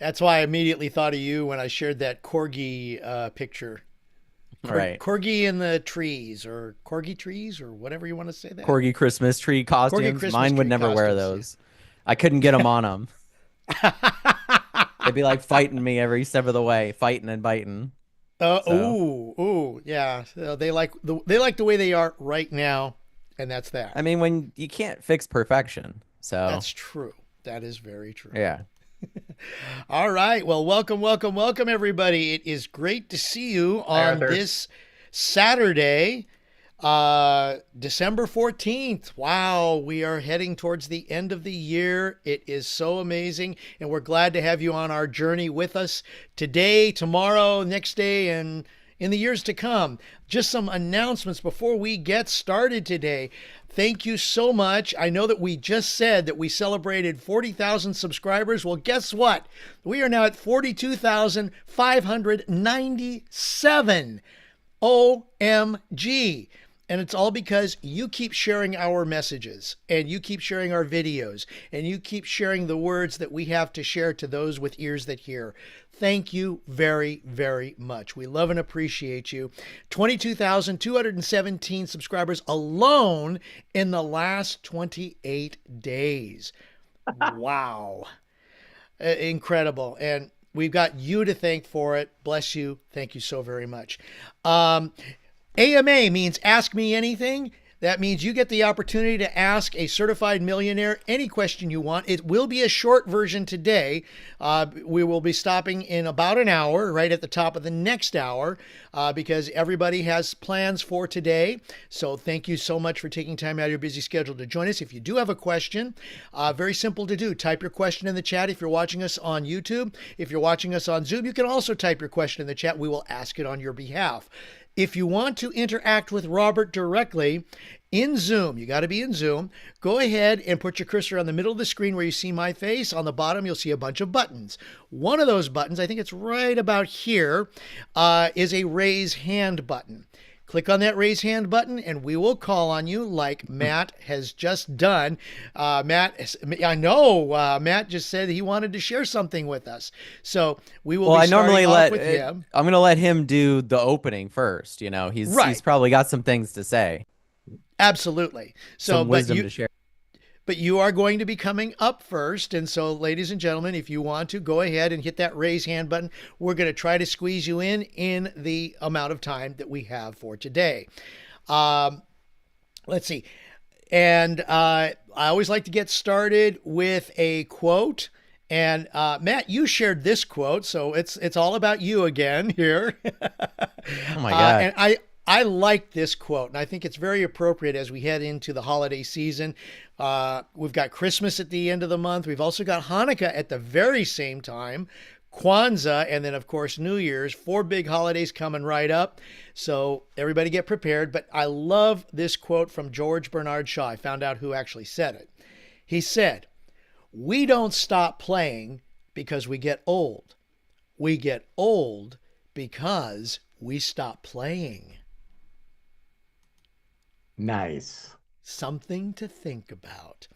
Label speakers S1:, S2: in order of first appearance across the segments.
S1: That's why I immediately thought of you when I shared that corgi picture.
S2: Right.
S1: Corgi in the trees, or corgi trees, or whatever you want to say that.
S2: Corgi Christmas tree
S1: Corgi
S2: costumes.
S1: Christmas
S2: Mine would
S1: tree
S2: never wear
S1: costumes.
S2: those. I couldn't get them on them. They'd be like fighting me every step of the way, fighting and biting. So,
S1: Yeah. So they like the way they are right now, and that's that.
S2: I mean, when you can't fix perfection. So,
S1: That's true. That is very true.
S2: yeah.
S1: All right. Well, welcome, welcome, welcome, everybody. It is great to see you
S3: Hi,
S1: on
S3: Arthur.
S1: this Saturday, December 14th. Wow, we are heading towards the end of the year. It is so amazing, and we're glad to have you on our journey with us today, tomorrow, next day, and in the years to come. Just some announcements before we get started today. Thank you so much. I know that we just said that we celebrated 40,000 subscribers. Well, guess what? We are now at 42,597. OMG. And it's all because you keep sharing our messages, and you keep sharing our videos, and you keep sharing the words that we have to share to those with ears that hear. Thank you very, very much. We love and appreciate you. 22,217 subscribers alone in the last 28 days. Wow. Incredible. And we've got you to thank for it. Bless you. Thank you so very much. AMA means Ask Me Anything. That means you get the opportunity to ask a certified millionaire any question you want. It will be a short version today. We will be stopping in about an hour, right at the top of the next hour, because everybody has plans for today. So thank you so much for taking time out of your busy schedule to join us. If you do have a question, very simple to do. Type your question in the chat if you're watching us on YouTube. If you're watching us on Zoom, you can also type your question in the chat. We will ask it on your behalf. If you want to interact with Robert directly in Zoom, you got to be in Zoom. Go ahead and put your cursor on the middle of the screen where you see my face. On the bottom, you'll see a bunch of buttons. One of those buttons, I think it's right about here, is a raise hand button. Click on that raise hand button and we will call on you like Matt has just done. Matt just said he wanted to share something with us. So we will
S2: Well,
S1: be
S2: I
S1: starting
S2: normally
S1: off
S2: let
S1: with him.
S2: I'm gonna let him do the opening first. You know, he's
S1: Right.
S2: probably got some things to say,
S1: Absolutely. So,
S2: some wisdom to share.
S1: but you are going to be coming up first. And so, ladies and gentlemen, if you want to, go ahead and hit that raise hand button. We're going to try to squeeze you in the amount of time that we have for today. Let's see. And I always like to get started with a quote. And Matt, you shared this quote, so it's all about you again here.
S2: Oh my God.
S1: And I like this quote, and I think it's very appropriate as we head into the holiday season. We've got Christmas at the end of the month. We've also got Hanukkah at the very same time, Kwanzaa, and then, of course, New Year's. 4 big holidays coming right up. So everybody get prepared. But I love this quote from George Bernard Shaw. I found out who actually said it. He said, "We don't stop playing because we get old. We get old because we stop playing."
S3: Nice.
S1: Something to think about.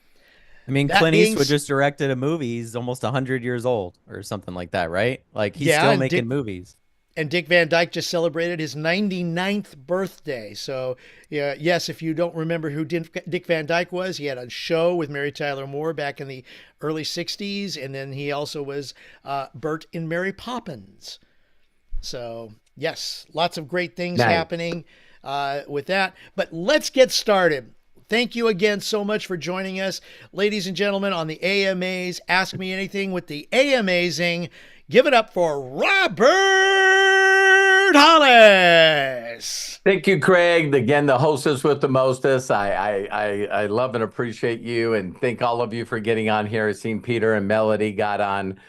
S2: I mean,
S1: That
S2: Clint
S1: being,
S2: Eastwood just directed a movie. He's almost 100 years old or something like that, right? Like he's
S1: yeah,
S2: still making movies.
S1: and Dick Van Dyke just celebrated his 99th birthday. So, yeah, yes, if you don't remember who Dick Van Dyke was, he had a show with Mary Tyler Moore back in the early 60s, and then he also was Bert in Mary Poppins. So, yes, lots of great things
S3: Nice.
S1: happening with that. But let's get started. Thank you again so much for joining us, ladies and gentlemen, on the AMAs. Ask Me Anything with the AMazing. Give it up for Robert Hollis.
S3: Thank you, Craig. Again, the hostess with the mostest. I love and appreciate you, and thank all of you for getting on here. I've seen Peter and Melody got on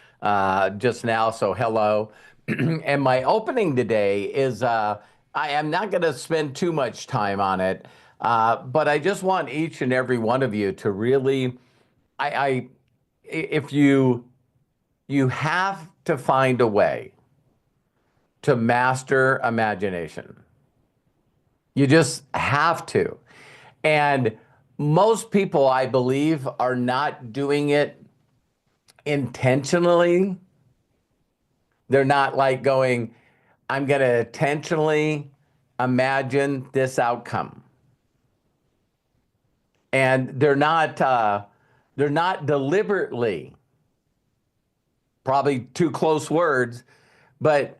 S3: just now, so hello. And my opening today is I am not going to spend too much time on it, but I just want each and every one of you to really, if you have to find a way to master imagination. You just have to. And most people, I believe, are not doing it intentionally. They're not like going, I'm going to intentionally imagine this outcome. And they're not deliberately, probably too close words, but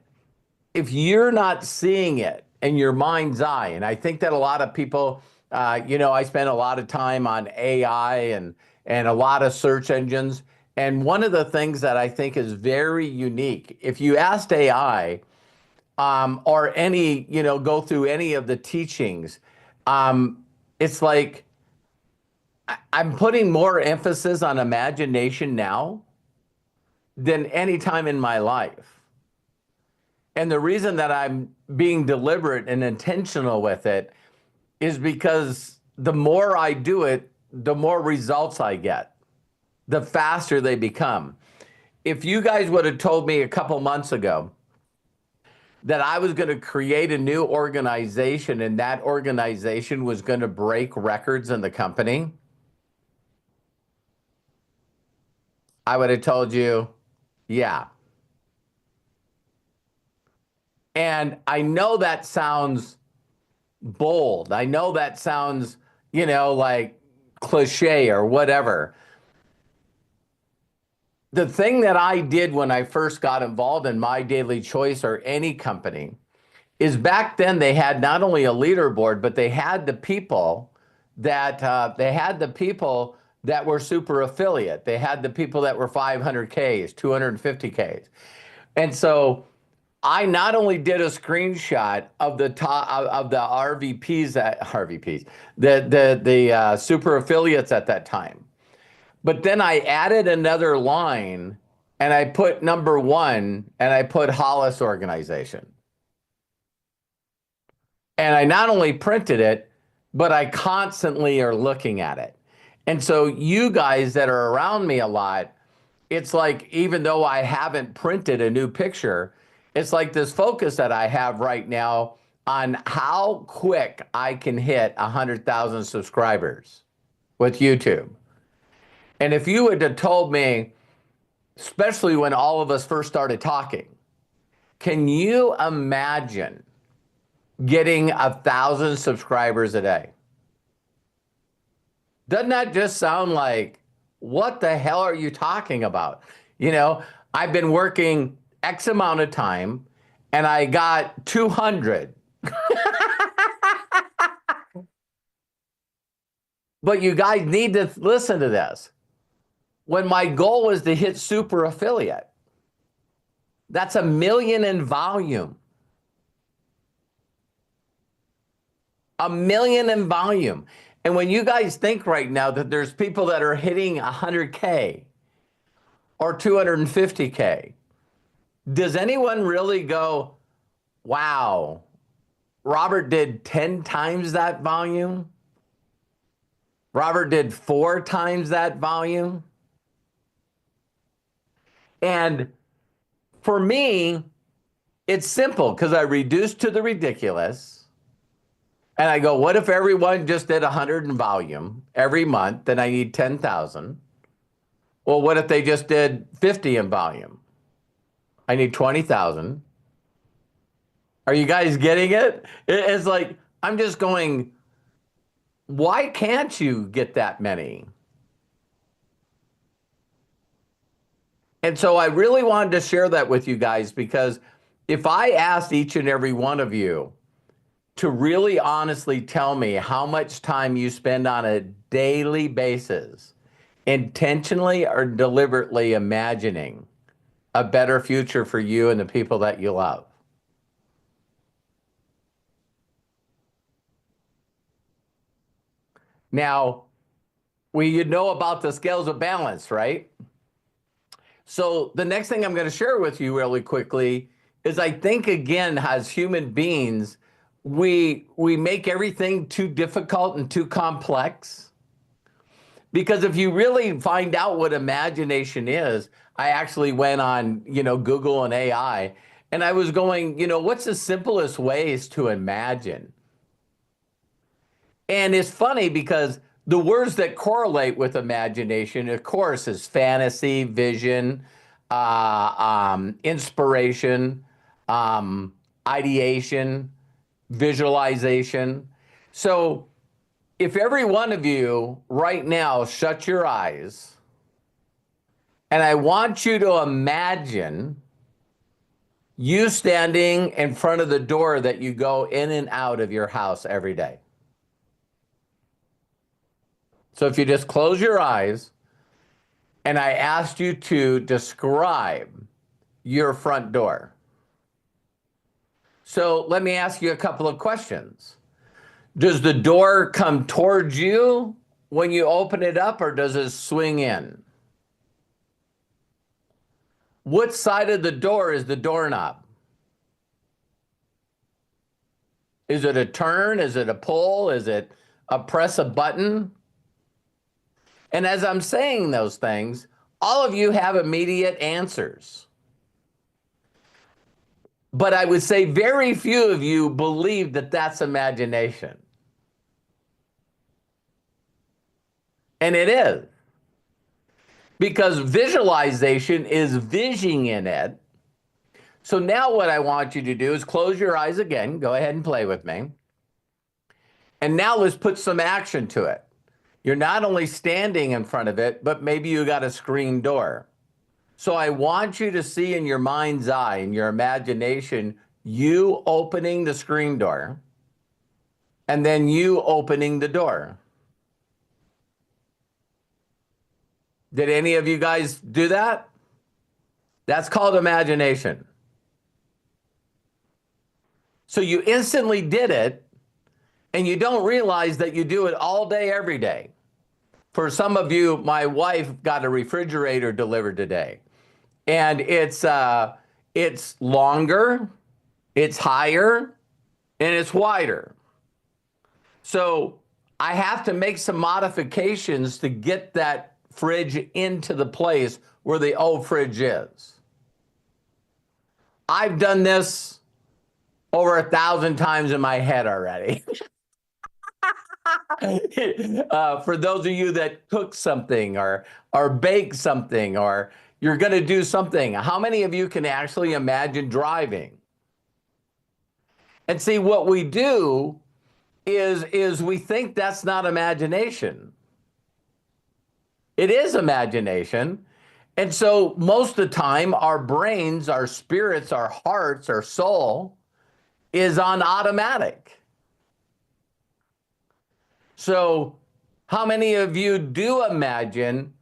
S3: if you're not seeing it in your mind's eye, and I think that a lot of people, I spend a lot of time on AI and a lot of search engines. And one of the things that I think is very unique, if you asked AI, or go through any of the teachings, it's like I'm putting more emphasis on imagination now than any time in my life. And the reason that I'm being deliberate and intentional with it is because the more I do it, the more results I get, the faster they become. If you guys would have told me a couple months ago that I was going to create a new organization and that organization was going to break records in the company, I would have told you, yeah. And I know that sounds bold. I know that sounds, like cliche or whatever. The thing that I did when I first got involved in My Daily Choice or any company is back then they had not only a leaderboard, but they had the people that were super affiliate. They had the people that were 500Ks, 250Ks. And so I not only did a screenshot of the top of the the super affiliates at that time, but then I added another line and I put number 1 and I put Hollis organization. And I not only printed it, but I constantly are looking at it. And so you guys that are around me a lot, it's like, even though I haven't printed a new picture, it's like this focus that I have right now on how quick I can hit 100,000 subscribers with YouTube. And if you would have told me, especially when all of us first started talking, can you imagine getting 1,000 subscribers a day? Doesn't that just sound like, what the hell are you talking about? I've been working X amount of time and I got 200. But you guys need to listen to this. When my goal was to hit super affiliate, that's 1 million in volume. 1 million in volume. And when you guys think right now that there's people that are hitting 100K or 250K, does anyone really go, wow, Robert did 10 times that volume? Robert did 4 times that volume? And for me, it's simple because I reduced to the ridiculous. And I go, what if everyone just did 100 in volume every month? Then I need 10,000. Well, what if they just did 50 in volume? I need 20,000. Are you guys getting it? It's like, I'm just going, why can't you get that many? And so I really wanted to share that with you guys, because if I asked each and every one of you to really honestly tell me how much time you spend on a daily basis, intentionally or deliberately imagining a better future for you and the people that you love. Now, you know about the scales of balance, right? So the next thing I'm going to share with you really quickly is, I think, again, as human beings, we make everything too difficult and too complex. Because if you really find out what imagination is, I actually went on, Google and AI, and I was going, what's the simplest ways to imagine? And it's funny because the words that correlate with imagination, of course, is fantasy, vision, inspiration, ideation, visualization. So if every one of you right now shut your eyes, and I want you to imagine you standing in front of the door that you go in and out of your house every day. So if you just close your eyes, and I asked you to describe your front door. So let me ask you a couple of questions. Does the door come towards you when you open it up, or does it swing in? What side of the door is the doorknob? Is it a turn? Is it a pull? Is it a press a button? And as I'm saying those things, all of you have immediate answers. But I would say very few of you believe that that's imagination. And it is. Because visualization is visioning in it. So now what I want you to do is close your eyes again. Go ahead and play with me. And now let's put some action to it. You're not only standing in front of it, but maybe you got a screen door. So I want you to see in your mind's eye, in your imagination, you opening the screen door, and then you opening the door. Did any of you guys do that? That's called imagination. So you instantly did it, and you don't realize that you do it all day, every day. For some of you, my wife got a refrigerator delivered today, and it's longer, it's higher, and it's wider. So I have to make some modifications to get that fridge into the place where the old fridge is. I've done this over 1,000 times in my head already. For those of you that cook something or bake something, or you're going to do something, how many of you can actually imagine driving? And see, what we do is we think that's not imagination. It is imagination. And so most of the time, our brains, our spirits, our hearts, our soul is on automatic. So how many of you do imagine,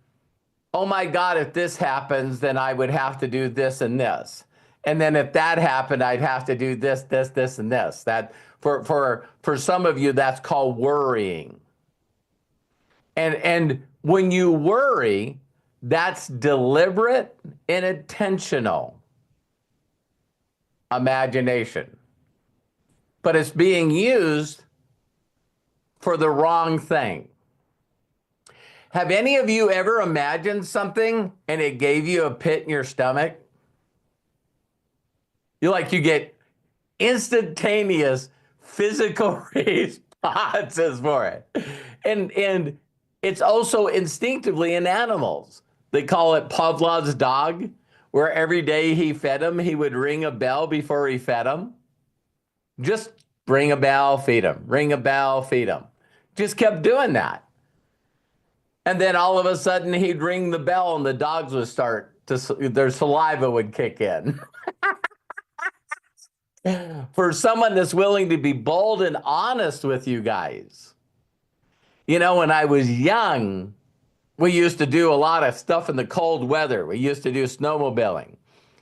S3: oh my God, if this happens, then I would have to do this and this. And then if that happened, I'd have to do this, this, this, and this. That for some of you, that's called worrying. And when you worry, that's deliberate and intentional imagination. But it's being used for the wrong thing. Have any of you ever imagined something and it gave you a pit in your stomach? You get instantaneous physical responses for it. And it's also instinctively in animals. They call it Pavlov's dog, where every day he fed him, he would ring a bell before he fed him. Just ring a bell, feed him. Ring a bell, feed him. Just kept doing that. And then all of a sudden he'd ring the bell and the dogs would start their saliva would kick in. For someone that's willing to be bold and honest with you guys. You know, when I was young, we used to do a lot of stuff in the cold weather. We used to do snowmobiling.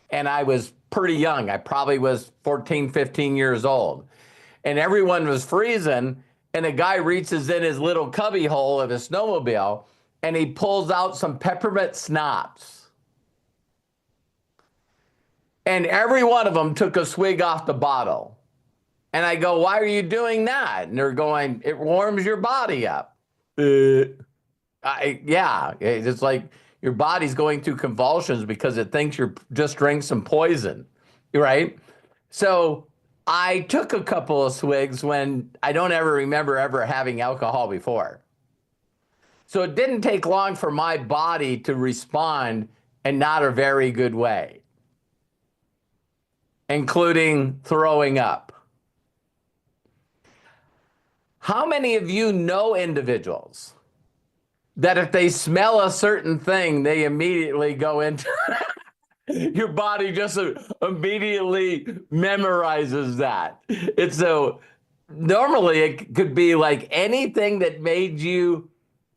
S3: And I was pretty young. I probably was 14, 15 years old. And everyone was freezing. And a guy reaches in his little cubby hole of his snowmobile and he pulls out some peppermint schnapps. And every one of them took a swig off the bottle. And I go, why are you doing that? And they're going, it warms your body up. Yeah, it's like your body's going through convulsions because it thinks you're just drank some poison, right? So I took a couple of swigs when I don't ever remember ever having alcohol before. So it didn't take long for my body to respond and not a very good way, including throwing up. How many of you know individuals that if they smell a certain thing, they immediately go into your body just immediately memorizes that? It's so normally it could be like anything that made you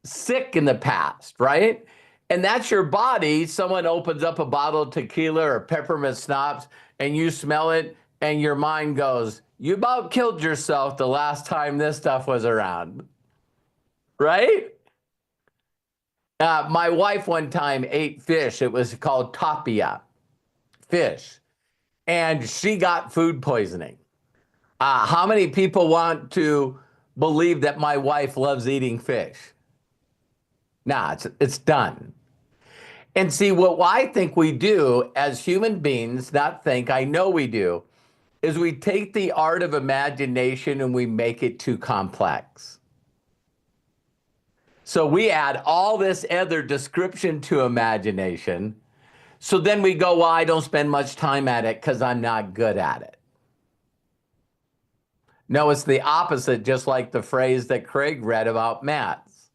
S3: sick in the past, right? And that's your body. Someone opens up a bottle of tequila or peppermint schnapps and you smell it and your mind goes, you about killed yourself the last time this stuff was around, right? My wife one time ate fish. It was called tapia fish, and she got food poisoning. How many people want to believe that my wife loves eating fish? Nah, it's done. And see, what I think we do as human beings, not think, I know we do, is we take the art of imagination and we make it too complex. So we add all this other description to imagination. So then we go, well, I don't spend much time at it because I'm not good at it. No, it's the opposite, just like the phrase that Craig read about maths.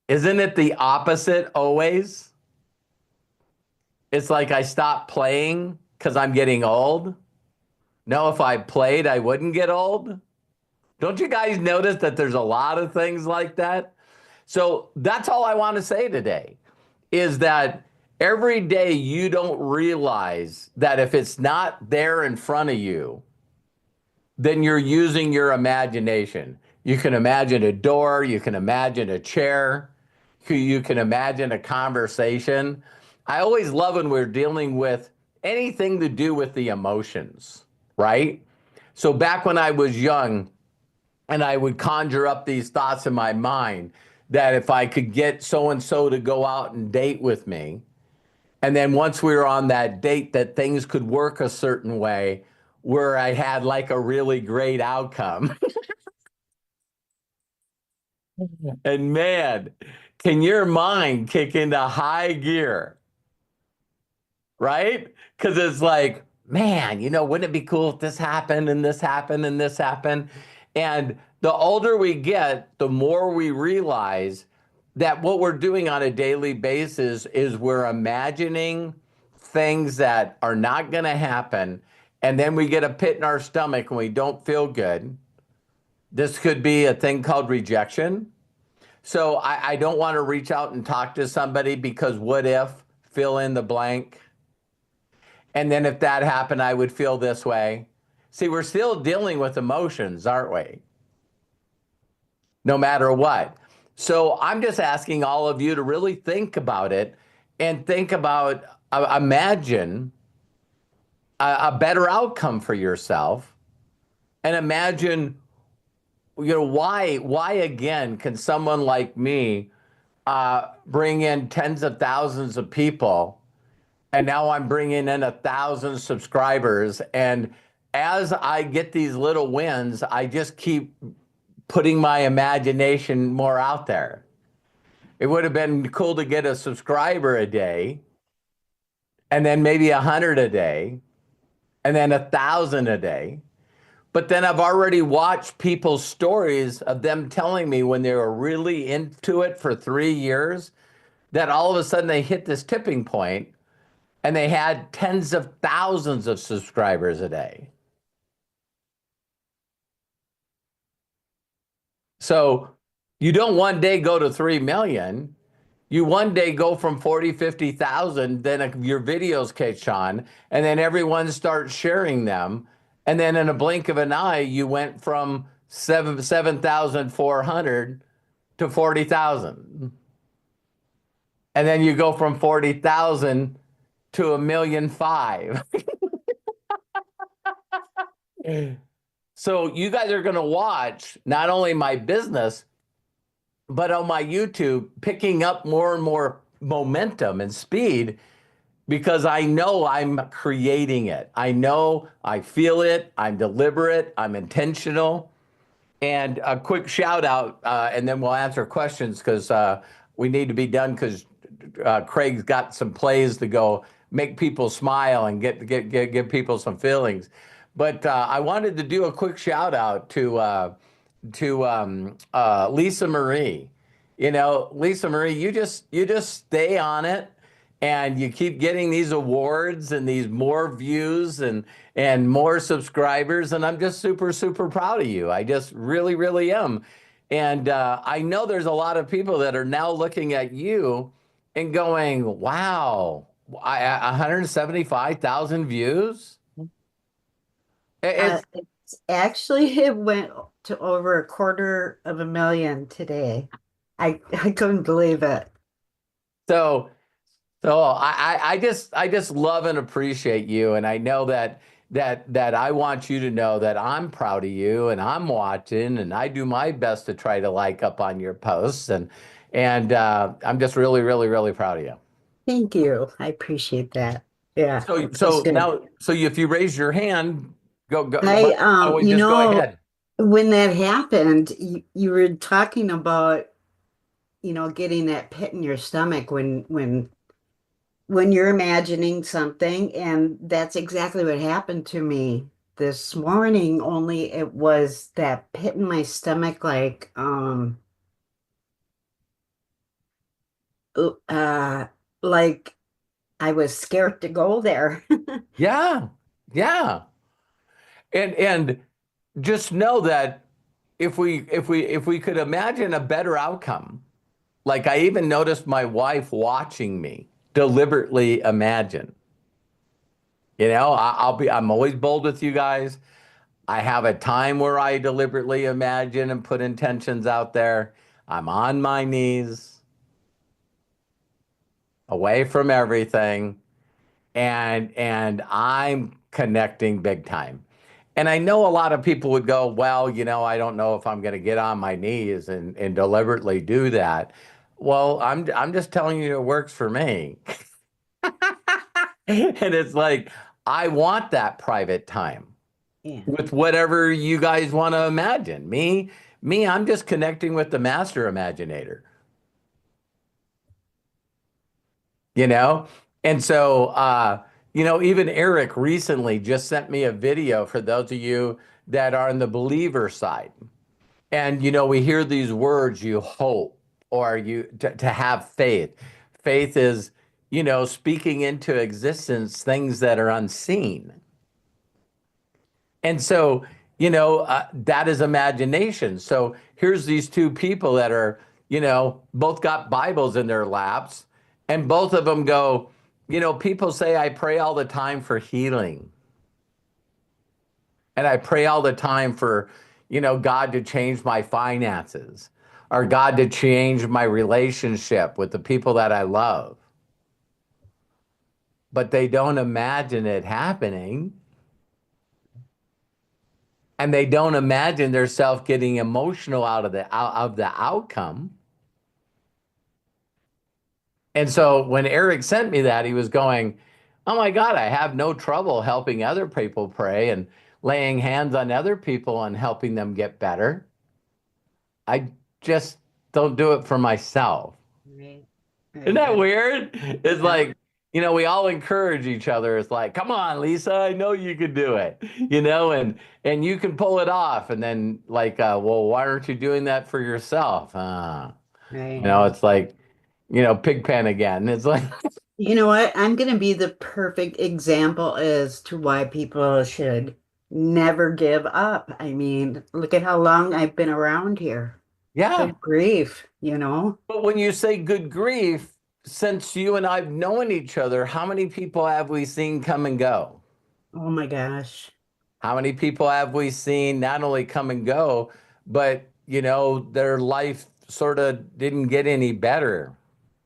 S3: Isn't it the opposite always? It's like I stopped playing because I'm getting old. No, if I played, I wouldn't get old. Don't you guys notice that there's a lot of things like that? So that's all I want to say today, is that every day you don't realize that if it's not there in front of you, then you're using your imagination. You can imagine a door, you can imagine a chair, you can imagine a conversation. I always love when we're dealing with anything to do with the emotions, right? So back when I was young, and I would conjure up these thoughts in my mind that if I could get so-and-so to go out and date with me, and then once we were on that date, that things could work a certain way where I had like a really great outcome. And man, can your mind kick into high gear, right? Because it's like, man, wouldn't it be cool if this happened and this happened and this happened? And the older we get, the more we realize that what we're doing on a daily basis is we're imagining things that are not going to happen. And then we get a pit in our stomach and we don't feel good. This could be a thing called rejection. So I don't want to reach out and talk to somebody because what if, fill in the blank. And then if that happened, I would feel this way. See, we're still dealing with emotions, aren't we? No matter what. So I'm just asking all of you to really think about it and think about, imagine a better outcome for yourself, and imagine, why again can someone like me bring in tens of thousands of people, and now I'm bringing in 1,000 subscribers, and as I get these little wins, I just keep putting my imagination more out there. It would have been cool to get a subscriber a day, and then maybe 100 a day, and then 1,000 a day. But then I've already watched people's stories of them telling me when they were really into it for 3 years, that all of a sudden they hit this tipping point and they had tens of thousands of subscribers a day. So you don't one day go to 3 million. You one day go from 40, 50,000, then your videos catch on, and then everyone starts sharing them. And then in a blink of an eye, you went from 7,400 to 40,000. And then you go from 40,000 to 1,500,000. So you guys are going to watch not only my business, but on my YouTube, picking up more and more momentum and speed, because I know I'm creating it. I know I feel it. I'm deliberate. I'm intentional. And a quick shout out, and then we'll answer questions because we need to be done because Craig's got some plays to go make people smile and give people some feelings. But I wanted to do a quick shout out to Lisa Marie. You know, Lisa Marie, you just stay on it and you keep getting these awards and these more views and more subscribers, and I'm just super super proud of you. I just really really am. And I know there's a lot of people that are now looking at you and going, wow, 175,000 views. It's
S4: It's actually it went to over 250,000 today. I couldn't believe it.
S3: so I just love and appreciate you, and I know that I want you to know that I'm proud of you, and I'm watching, and I do my best to try to like up on your posts, and I'm just really really really proud of you.
S4: Thank you. I appreciate that. Yeah,
S3: So
S4: it feels
S3: so
S4: good.
S3: now so if you raise your hand, go
S4: I
S3: oh,
S4: you
S3: just go
S4: know,
S3: ahead.
S4: when that happened, you were talking about, getting that pit in your stomach when you're imagining something, and that's exactly what happened to me this morning, only it was that pit in my stomach, uh like I was scared to go there.
S3: Yeah, yeah, and just know that if we could imagine a better outcome, like I even noticed my wife watching me deliberately imagine. You know, I'm always bold with you guys. I have a time where I deliberately imagine and put intentions out there. I'm on my knees, away from everything, and I'm connecting big time. And I know a lot of people would go, well, I don't know if I'm going to get on my knees and deliberately do that. Well, I'm just telling you it works for me. And it's like, I want that private time
S4: Yeah.
S3: with whatever you guys want to imagine. I'm just connecting with the master imaginator, you know? And so, even Eric recently just sent me a video for those of you that are on the believer side. And, we hear these words, you hope, or to have faith. Faith is, speaking into existence things that are unseen. And so, that is imagination. So here's these two people that are, both got Bibles in their laps, and both of them go, people say I pray all the time for healing. And I pray all the time for, God to change my finances or God to change my relationship with the people that I love. But they don't imagine it happening. And they don't imagine themselves getting emotional out of the outcome. And so when Eric sent me that, he was going, "Oh my God, I have no trouble helping other people pray and laying hands on other people and helping them get better. I just don't do it for myself."
S4: Right.
S3: Isn't
S4: Right.
S3: that weird? It's
S4: Yeah.
S3: like, we all encourage each other. It's like, come on, Lisa, I know you can do it, and you can pull it off. And then like, well, why aren't you doing that for yourself?
S4: Right.
S3: It's like, pig pen again. It's like,
S4: You know what? I'm going to be the perfect example as to why people should never give up. I mean, look at how long I've been around here.
S3: yeah.
S4: Good grief.
S3: But when you say good grief, since you and I've known each other, how many people have we seen come and go?
S4: Oh my gosh.
S3: How many people have we seen not only come and go, but their life sort of didn't get any better?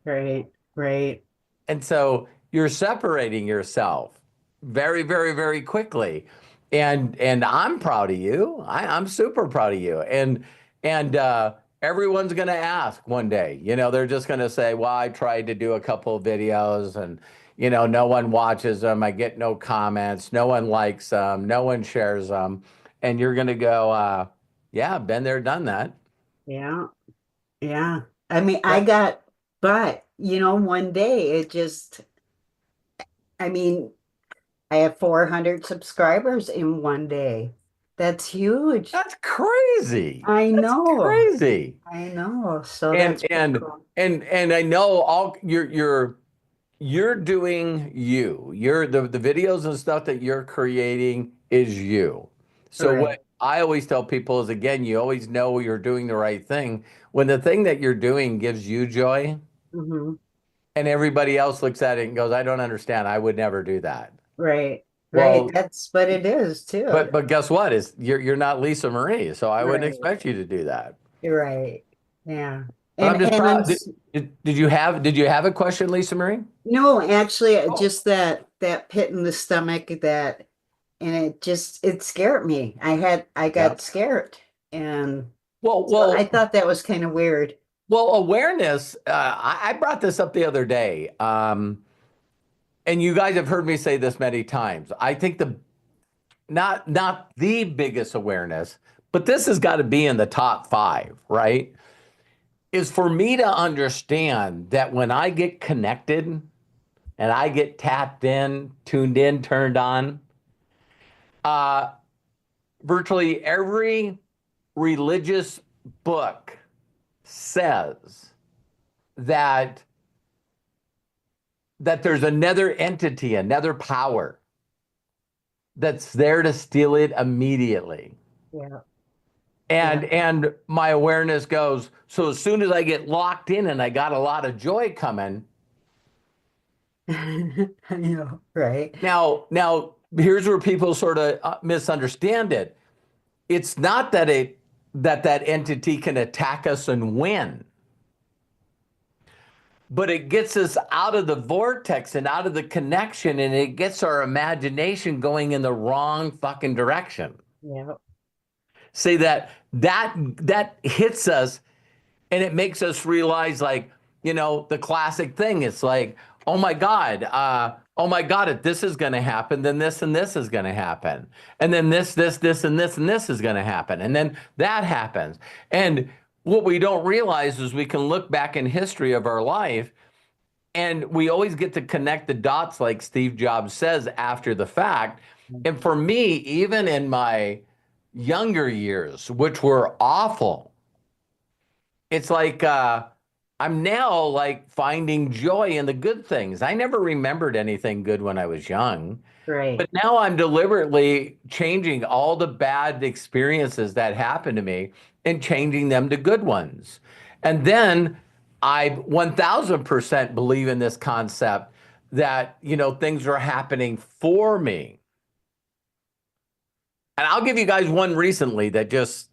S4: Right. Right.
S3: And so you're separating yourself very, very, very quickly. And I'm proud of you. I'm super proud of you. And everyone's gonna ask one day, they're just gonna say, well, I tried to do a couple of videos and no one watches them. I get no comments, no one likes them, no one shares them. And you're gonna go, yeah, been there, done that.
S4: Yeah. Yeah. I mean,
S3: Yep.
S4: but one day it just, I mean, I have 400 subscribers in one day. That's huge.
S3: That's crazy.
S4: I
S3: That's
S4: know.
S3: crazy.
S4: I know. So
S3: And
S4: that's pretty
S3: and
S4: cool.
S3: and I know all you're doing you. You're the videos and stuff that you're creating is you. So what
S4: Right.
S3: I always tell people is again, you always know you're doing the right thing. When the thing that you're doing gives you joy
S4: Hmm.
S3: and everybody else looks at it and goes, I don't understand. I would never do that.
S4: Right. Right.
S3: Well,
S4: That's what it is too.
S3: but guess what? Is you're not Lisa Marie, so I wouldn't
S4: Right.
S3: expect you to do that.
S4: You're right. Yeah.
S3: But I'm just
S4: And
S3: proud. Did you have a question, Lisa Marie?
S4: no, actually
S3: Oh,
S4: just that pit in the stomach that, and it scared me. I
S3: yeah.
S4: got scared. And
S3: Well,
S4: so I
S3: well,
S4: thought that was kind of weird.
S3: well. Awareness. I brought this up the other day, and you guys have heard me say this many times. I think the not the biggest awareness, but this has got to be in the top five, right? Is for me to understand that when I get connected and I get tapped in, tuned in, turned on, uh, virtually every religious book says that there's another entity, another power that's there to steal it immediately.
S4: Yeah. Yeah.
S3: And my awareness goes, so as soon as I get locked in and I got a lot of joy coming,
S4: I know, right?
S3: now here's where people sort of misunderstand it. It's not that that entity can attack us and win, but it gets us out of the vortex and out of the connection, and it gets our imagination going in the wrong fucking direction.
S4: Yeah.
S3: Say that hits us, and it makes us realize, like, the classic thing. It's like, oh my God, if this is going to happen, then this and this is going to happen, and then this and this and this is going to happen, and then that happens. And what we don't realize is we can look back in history of our life, and we always get to connect the dots, like Steve Jobs says, after the fact. And for me, even in my younger years, which were awful, it's like I'm now like finding joy in the good things. I never remembered anything good when I was young,
S4: Right.
S3: but now I'm deliberately changing all the bad experiences that happened to me and changing them to good ones. And then I 1000% believe in this concept that, things are happening for me. And I'll give you guys one recently that just,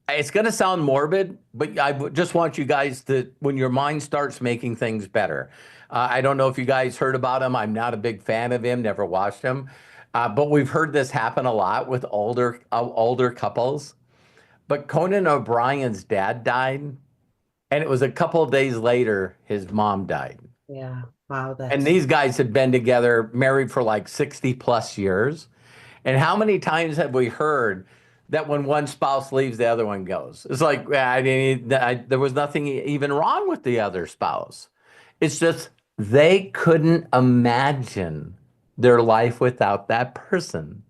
S3: it's going to sound morbid, but just want you guys to, when your mind starts making things better. I don't know if you guys heard about him. I'm not a big fan of him, never watched him. But we've heard this happen a lot with older couples. But Conan O'Brien's dad died, and it was a couple of days later, his mom died.
S4: Yeah. Wow,
S3: And
S4: that's
S3: these guys had been together, married for like 60 plus years. And how many times have we heard that when one spouse leaves, the other one goes? It's like, there was nothing even wrong with the other spouse. It's just they couldn't imagine their life without that person.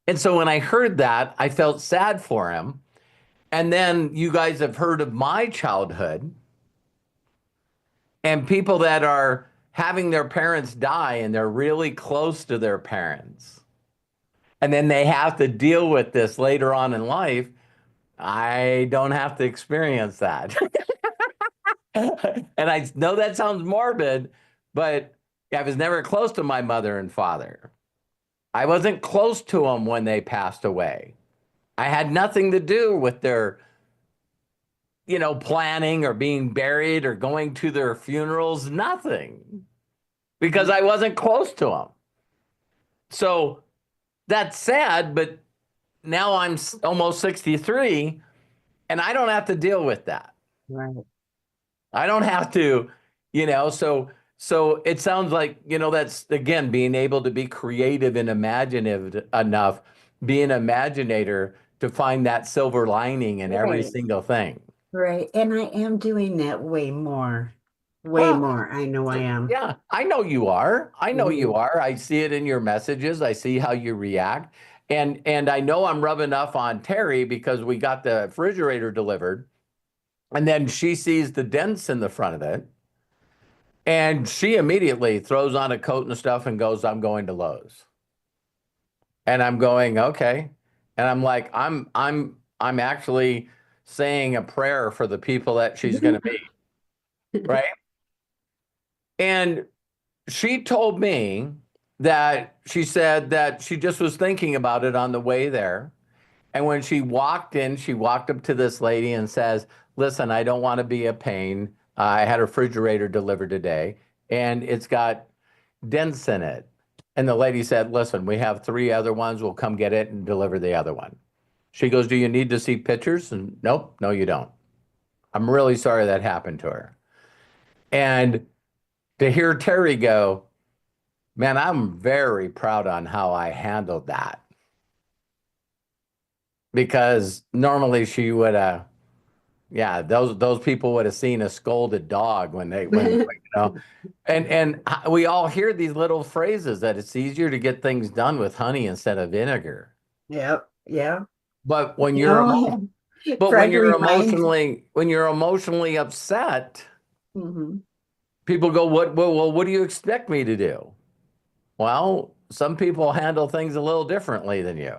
S3: And so when I heard that, I felt sad for him. And then you guys have heard of my childhood and people that are having their parents die and they're really close to their parents. And then they have to deal with this later on in life. I don't have to experience that. And I know that sounds morbid, but I was never close to my mother and father. I wasn't close to them when they passed away. I had nothing to do with their, planning or being buried or going to their funerals, nothing, because I wasn't close to them. So that's sad, but now I'm almost 63 and I don't have to deal with that.
S4: right.
S3: I don't have to, so it sounds like, that's again being able to be creative and imaginative enough, be an imaginator to find that silver lining in every
S4: Right.
S3: single thing.
S4: Right. And I am doing that way more. Way
S3: Well,
S4: more. I know I am.
S3: yeah, I know you are. I know you
S4: Mhm.
S3: are. I see it in your messages. I see how you react. And I know I'm rubbing off on Terry because we got the refrigerator delivered. And then she sees the dents in the front of it. And she immediately throws on a coat and stuff and goes, I'm going to Lowe's. And I'm going, okay. And I'm like, I'm actually saying a prayer for the people that she's going to meet, right? And she told me that she said that she just was thinking about it on the way there. And when she walked in, she walked up to this lady and says, listen, I don't want to be a pain. I had a refrigerator delivered today and it's got dents in it. And the lady said, listen, we have 3 other ones. We'll come get it and deliver the other one. She goes, do you need to see pictures? And nope, no, you don't. I'm really sorry that happened to her. And to hear Terry go, man, I'm very proud on how I handled that because normally she would have, yeah, those people would have seen a scolded dog and we all hear these little phrases that it's easier to get things done with honey instead of vinegar.
S4: Yep. Yeah.
S3: But when
S4: You
S3: you're
S4: know,
S3: but
S4: Fred reminds.
S3: when you're emotionally upset,
S4: Mhm.
S3: people go, what do you expect me to do? Well, some people handle things a little differently than you.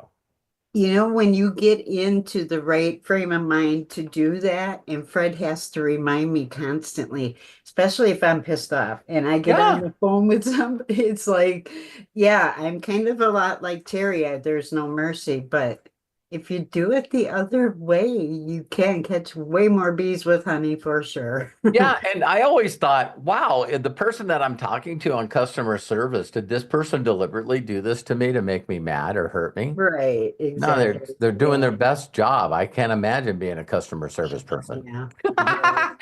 S4: You know, when you get into the right frame of mind to do that, and Fred has to remind me constantly, especially if I'm pissed off and I get on
S3: Yeah.
S4: the phone with somebody, it's like, yeah, I'm kind of a lot like Terry. There's no mercy, but if you do it the other way, you can catch way more bees with honey for sure.
S3: Yeah, and I always thought, wow, the person that I'm talking to on customer service, did this person deliberately do this to me to make me mad or hurt me?
S4: Right,
S3: No,
S4: exactly.
S3: they're doing
S4: Yeah,
S3: their best job. I can't imagine being a customer service person.
S4: yeah,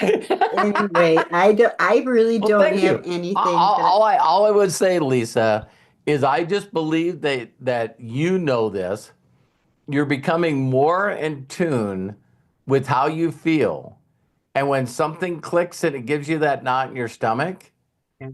S4: yeah. Anyway, I really
S3: Well,
S4: don't
S3: thank
S4: have
S3: you.
S4: anything that
S3: All I would say, Lisa, is I just believe that you know this. You're becoming more in tune with how you feel. And when something clicks and it gives you that knot in your stomach,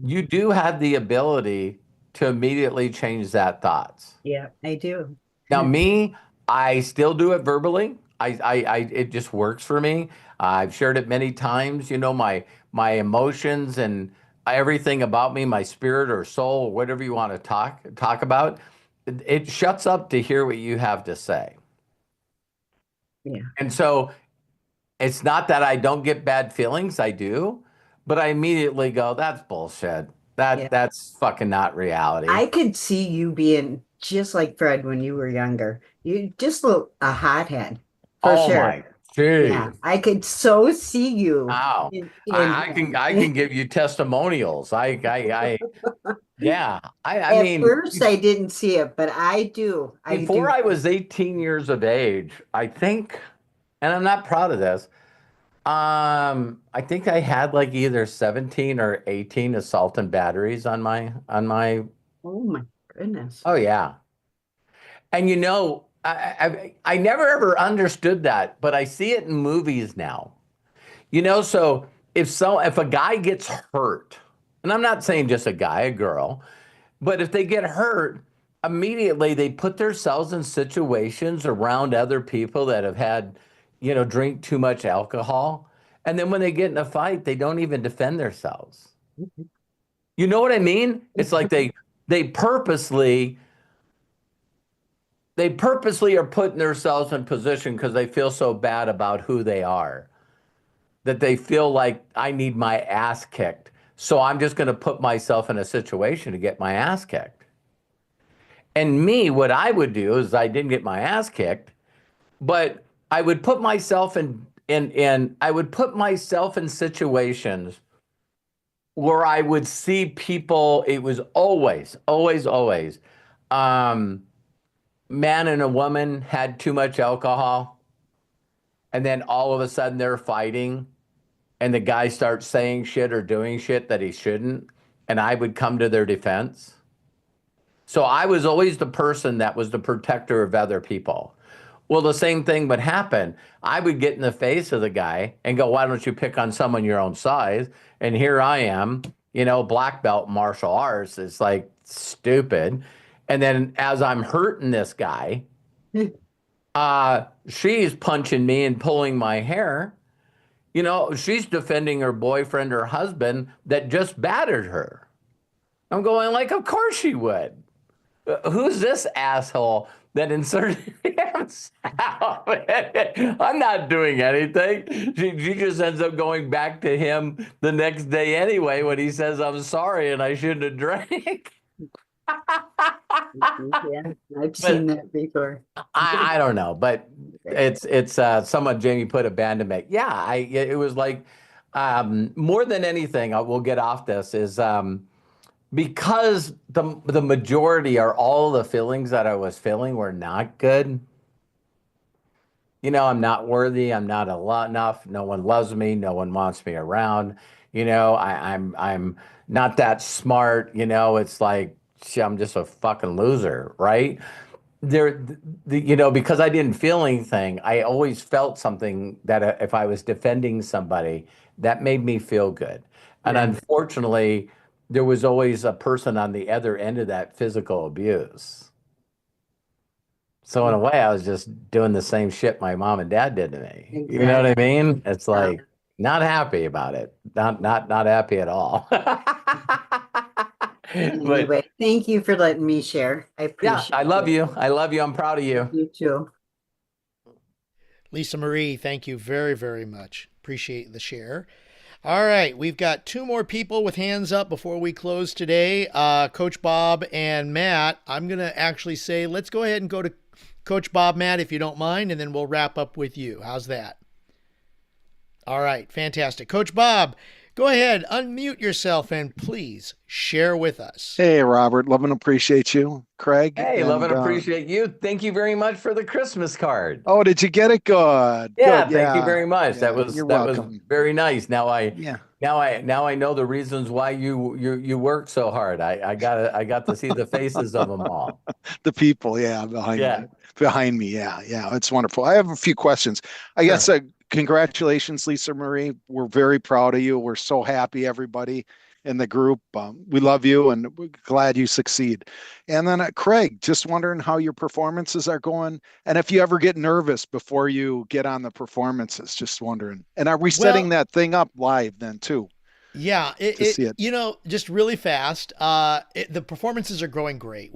S3: you do have the ability to immediately change that thoughts.
S4: yeah, I do.
S3: Now, me, I still do it verbally. It just works for me. I've shared it many times. You know, my emotions and everything about me, my spirit or soul, whatever you want to talk about, it shuts up to hear what you have to say.
S4: Yeah,
S3: And so it's not that I don't get bad feelings, I do, but I immediately go, that's bullshit.
S4: yeah.
S3: That's fucking not reality.
S4: I could see you being just like Fred when you were younger. You just look a hothead for
S3: Oh
S4: sure.
S3: my
S4: Yeah,
S3: geez.
S4: I could so see you
S3: Wow.
S4: in
S3: I
S4: him.
S3: can give you testimonials. Yeah. I
S4: At
S3: mean,
S4: first, I didn't see it, but I do. I
S3: before
S4: do.
S3: I was 18 years of age, I think, and I'm not proud of this, I think I had like either 17 or 18 assault and batteries on my,
S4: Oh my goodness.
S3: oh yeah. And you know, I never ever understood that, but I see it in movies now. You know, so if a guy gets hurt, and I'm not saying just a guy, a girl, but if they get hurt, immediately they put themselves in situations around other people that have had, drink too much alcohol. And then when they get in a fight, they don't even defend themselves. You know what I mean? It's like they purposely they purposely are putting themselves in position because they feel so bad about who they are that they feel like I need my ass kicked. So I'm just going to put myself in a situation to get my ass kicked. And me, what I would do is I didn't get my ass kicked, but I would put myself in I would put myself in situations where I would see people. It was always, um, man and a woman had too much alcohol, and then all of a sudden they're fighting and the guy starts saying shit or doing shit that he shouldn't, and I would come to their defense. So I was always the person that was the protector of other people. Well, the same thing would happen. I would get in the face of the guy and go, why don't you pick on someone your own size? And here I am, black belt martial arts. It's like stupid. And then as I'm hurting this guy, she's punching me and pulling my hair. She's defending her boyfriend or husband that just battered her. I'm going like, of course she would. Who's this asshole that inserted himself? I'm not doing anything. She just ends up going back to him the next day anyway when he says, I'm sorry and I shouldn't have drank.
S4: Yeah, I've seen that before.
S3: I don't know, but it's someone Jamie put a band to make. Yeah, it was like more than anything, we'll get off this, is because the majority or all the feelings that I was feeling were not good. I'm not worthy. I'm not enough. No one loves me. No one wants me around. I'm not that smart. It's like, I'm just a fucking loser, right? Because I didn't feel anything, I always felt something that if I was defending somebody, that made me feel good. And unfortunately, there was always a person on the other end of that physical abuse. So in a way, I was just doing the same shit my mom and dad did to me.
S4: Exactly.
S3: You know what I mean? It's like, not happy about it. Not happy at all.
S4: Anyway, thank you for letting me share. I appreciate it.
S3: I love you. I love you. I'm proud of you.
S4: You too.
S1: Lisa Marie, thank you very, very much. Appreciate the share. All right, we've got two more people with hands up before we close today. Coach Bob and Matt. I'm going to actually say, let's go ahead and go to Coach Bob, Matt, if you don't mind, and then we'll wrap up with you. How's that? All right, fantastic. Coach Bob, go ahead, unmute yourself, and please share with us.
S5: Hey, Robert. Love and appreciate you. Craig.
S3: Hey, love and appreciate you. Thank you very much for the Christmas card.
S5: Oh, did you get it? Good.
S3: Yeah,
S5: Good.
S3: thank you very much.
S5: Yeah,
S3: That was
S5: welcome.
S3: very nice. Now I
S5: Yeah.
S3: know the reasons why you worked so hard. I got to see the faces of them all.
S5: The people, behind me. Yeah. It's wonderful. I have a few questions. I guess congratulations, Lisa Marie. We're very proud of you. We're so happy, everybody in the group. We love you and we're glad you succeed. And then Craig, just wondering how your performances are going. And if you ever get nervous before you get on the performances, just wondering. And are we setting that thing up live then too?
S1: Yeah, just really fast. The performances are going great.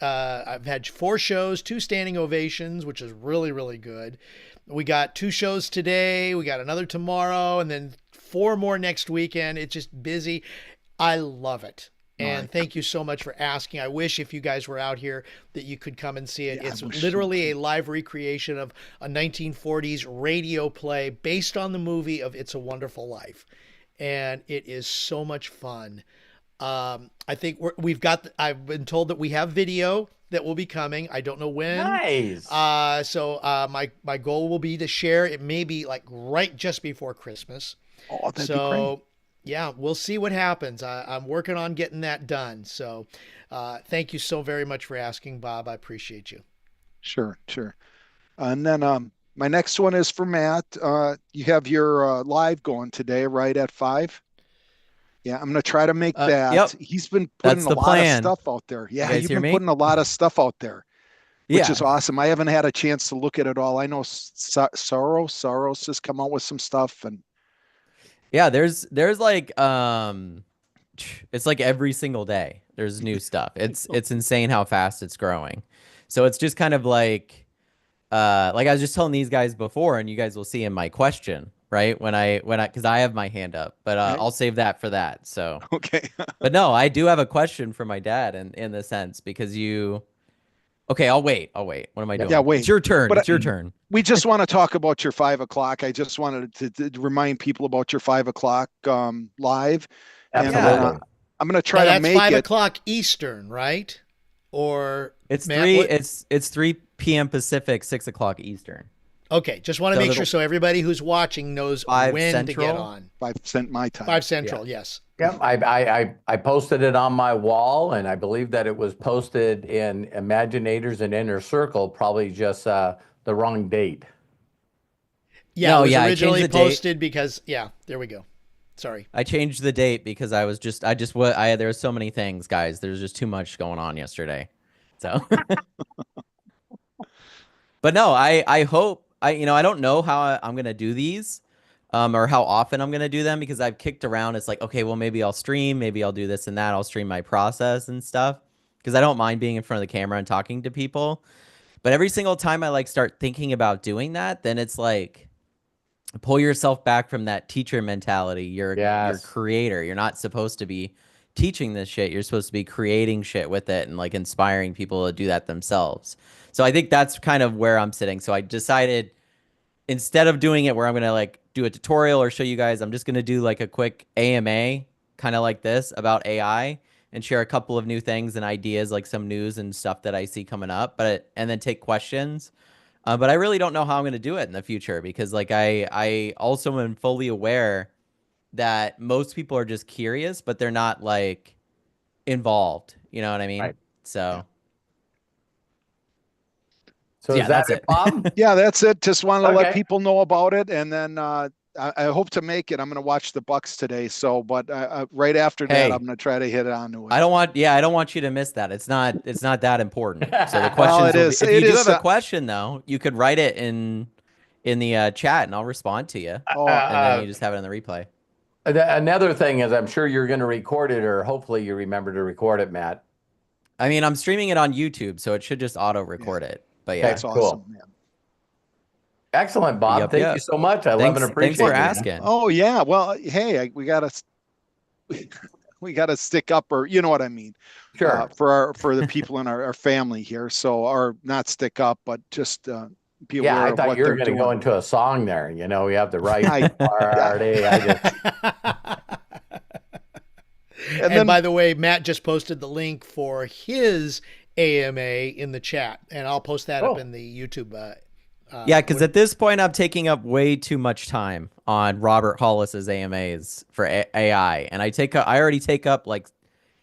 S1: I've had 4 shows, 2 standing ovations, which is really, really good. We got 2 shows today. We got another tomorrow, and then 4 more next weekend. It's just busy. I love it. And thank you so much for asking. I wish if you guys were out here that you could come and see it.
S5: Yeah,
S1: it's literally a live recreation of a 1940s radio play based on the movie of It's a Wonderful Life. And it is so much fun. I think I've been told that we have video that will be coming. I don't know when.
S3: Nice.
S1: So my goal will be to share. It may be like right just before Christmas.
S5: Oh, that'd be great.
S1: Yeah, we'll see what happens. I'm working on getting that done. So thank you so very much for asking, Bob. I appreciate you.
S5: Sure. And then my next one is for Matt. You have your live going today, right at 5? Yeah, I'm going to try to make that.
S2: Yep.
S5: He's been putting a lot of stuff out there. Yeah, you've been putting a lot of stuff out there, which is awesome. I haven't had a chance to look at it all. I know Soros has come out with some stuff, and
S2: there's like it's like every single day there's new stuff. It's insane how fast it's growing. So it's just kind of like I was just telling these guys before, and you guys will see in my question, right? Because I have my hand up, but
S5: right.
S2: I'll save that for that. So
S5: okay.
S2: But no, I do have a question for my dad in the sense because okay, I'll wait. What am I doing?
S5: Yeah, wait.
S2: It's your turn.
S5: But
S2: it's your turn.
S5: We just want to talk about your 5 o'clock. I just wanted to remind people about your 5 o'clock live.
S3: Absolutely.
S5: And, I'm going to try to make
S1: it. That's 5
S5: it
S1: o'clock Eastern, right? Or
S2: it's
S1: Matt,
S2: it's 3 p.m. Pacific, 6 o'clock Eastern.
S1: Okay, just want to make sure so everybody who's watching knows when
S2: Central,
S1: to get on.
S5: 5 Cent my time.
S1: 5 Central, yes.
S3: Yeah, I posted it on my wall, and I believe that it was posted in Imaginators and Inner Circle probably just the wrong date.
S1: Yeah,
S2: No,
S1: it was
S2: yeah, I
S1: originally
S2: changed the date.
S1: posted because, yeah, there we go. Sorry.
S2: I changed the date because there were so many things, guys. There's just too much going on yesterday. So, but no, I hope I don't know how I'm going to do these, or how often I'm going to do them because I've kicked around. It's like, okay, well, maybe I'll stream, maybe I'll do this and that. I'll stream my process and stuff because I don't mind being in front of the camera and talking to people. But every single time I like start thinking about doing that, then it's like, pull yourself back from that teacher mentality. You're
S3: Yes.
S2: creator. You're not supposed to be teaching this shit. You're supposed to be creating shit with it and like inspiring people to do that themselves. So I think that's kind of where I'm sitting. So I decided instead of doing it where I'm going to like do a tutorial or show you guys, I'm just going to do like a quick AMA kind of like this about AI and share a couple of new things and ideas, like some news and stuff that I see coming up, and then take questions. But I really don't know how I'm going to do it in the future because like I also am fully aware that most people are just curious, but they're not like involved. You know what I mean?
S3: Right.
S2: So,
S3: So
S2: yeah,
S3: is that
S2: that's
S3: it,
S2: it.
S3: Bob?
S5: Yeah, that's it. Just want to let
S3: Okay.
S5: people know about it, and then I hope to make it. I'm going to watch the Bucks today, so but right after that,
S2: Hey.
S5: I'm going to try to hit onto it.
S2: I don't want you to miss that. It's not that important. So the
S3: Well,
S2: questions
S5: it
S2: will be,
S5: is-
S2: if
S5: it
S2: you do
S5: is,
S2: have a question though, you could write it in the chat and I'll respond to you.
S5: Oh,
S2: And then you just have it in the replay.
S3: Another thing is, I'm sure you're going to record it, or hopefully you remember to record it, Matt.
S2: I mean, I'm streaming it on YouTube, so it should just auto record it. But yeah.
S5: that's
S3: cool.
S5: awesome, man.
S3: Excellent, Bob.
S2: Yep,
S3: Thank
S2: yep.
S3: you so much. I love and appreciate
S2: Thanks for
S3: you, man.
S2: asking.
S5: Oh yeah, well, hey, we gotta stick up, or you know what I mean,
S3: Sure.
S5: for the people in our family here. So, or not stick up, but just be
S3: Yeah,
S5: aware
S3: I
S5: of
S3: thought
S5: what
S3: you were
S5: they're
S3: going to go
S5: doing.
S3: into a song there. You know, we have the right
S5: I-
S3: party. I just
S1: And
S5: then-
S1: by the way, Matt just posted the link for his AMA in the chat, and I'll post that up
S3: Oh.
S1: in the YouTube.
S2: Yeah, because at this point, I'm taking up way too much time on Robert Hollis's AMAs for AI, and I already take up like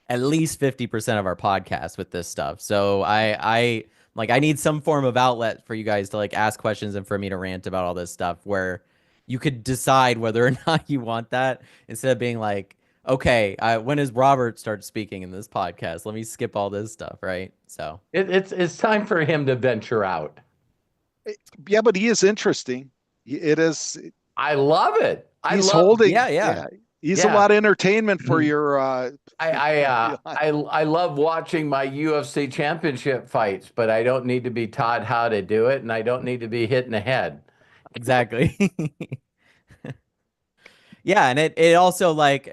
S2: at least 50% of our podcast with this stuff. So I need some form of outlet for you guys to like ask questions and for me to rant about all this stuff where you could decide whether or not you want that instead of being like, okay, when does Robert start speaking in this podcast? Let me skip all this stuff, right? So
S3: it's time for him to venture out.
S5: Yeah, but he is interesting. It is.
S3: I love it.
S5: He's holding.
S2: Yeah.
S5: He's
S3: Yeah.
S5: a lot of entertainment for your.
S3: I love watching my UFC championship fights, but I don't need to be taught how to do it, and I don't need to be hit in the head.
S2: exactly. Yeah, and it also like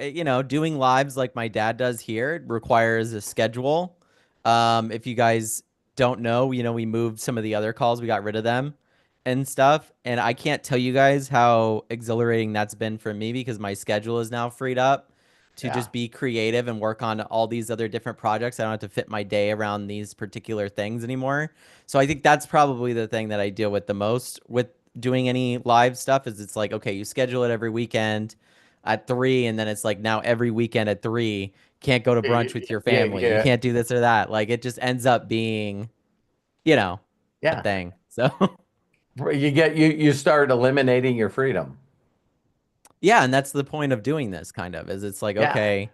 S2: doing lives like my dad does here requires a schedule. If you guys don't know, we moved some of the other calls, we got rid of them and stuff, and I can't tell you guys how exhilarating that's been for me because my schedule is now freed up to just be creative and work on all these other different projects. I don't have to fit my day around these particular things anymore. So I think that's probably the thing that I deal with the most with doing any live stuff is it's like, okay, you schedule it every weekend at 3, and then it's like now every weekend at 3, can't go to brunch with your family.
S3: Yeah.
S2: You can't do this or that. Like it just ends up being, a thing. So
S3: You start eliminating your freedom.
S2: yeah, and that's the point of doing this kind of is it's like, okay,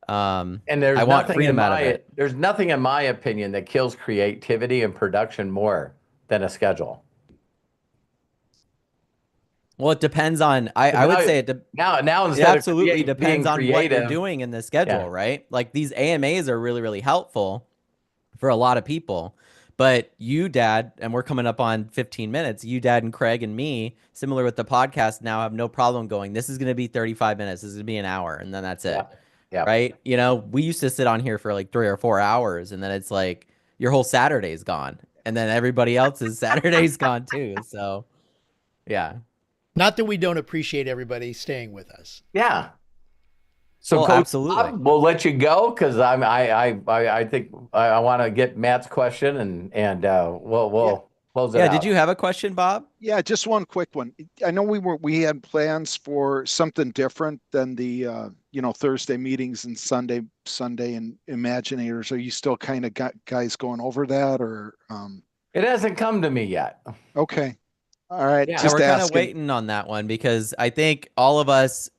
S3: And there's
S2: I want
S3: nothing
S2: freedom out of it.
S3: There's nothing in my opinion that kills creativity and production more than a schedule.
S2: Well, it depends on, I would say
S3: now
S2: it
S3: instead
S2: absolutely
S3: of
S2: depends on what you're
S3: creative,
S2: doing in the schedule, right? Like these AMAs are really, really helpful for a lot of people. But you, Dad, and we're coming up on 15 minutes, you, Dad, and Craig and me, similar with the podcast, now have no problem going, this is going to be 35 minutes, this is going to be an hour, and then that's it.
S3: Yeah.
S2: Right? We used to sit on here for like 3 or 4 hours, and then it's like your whole Saturday's gone. And then everybody else's Saturday's gone too. So, yeah.
S1: Not that we don't appreciate everybody staying with us.
S3: Yeah. So,
S2: Well,
S3: Coach
S2: absolutely.
S3: Bob, we'll let you go because I think I want to get Matt's question and we'll close it out.
S2: Did you have a question, Bob?
S5: Yeah, just one quick one. I know we had plans for something different than the Thursday meetings and Sunday and Imaginators. Are you still kind of guys going over that, or
S3: It hasn't come to me yet.
S5: Okay. All right.
S3: Yeah.
S2: Yeah,
S5: Just
S2: we're kind of
S5: asking.
S2: waiting on that one because I think all of us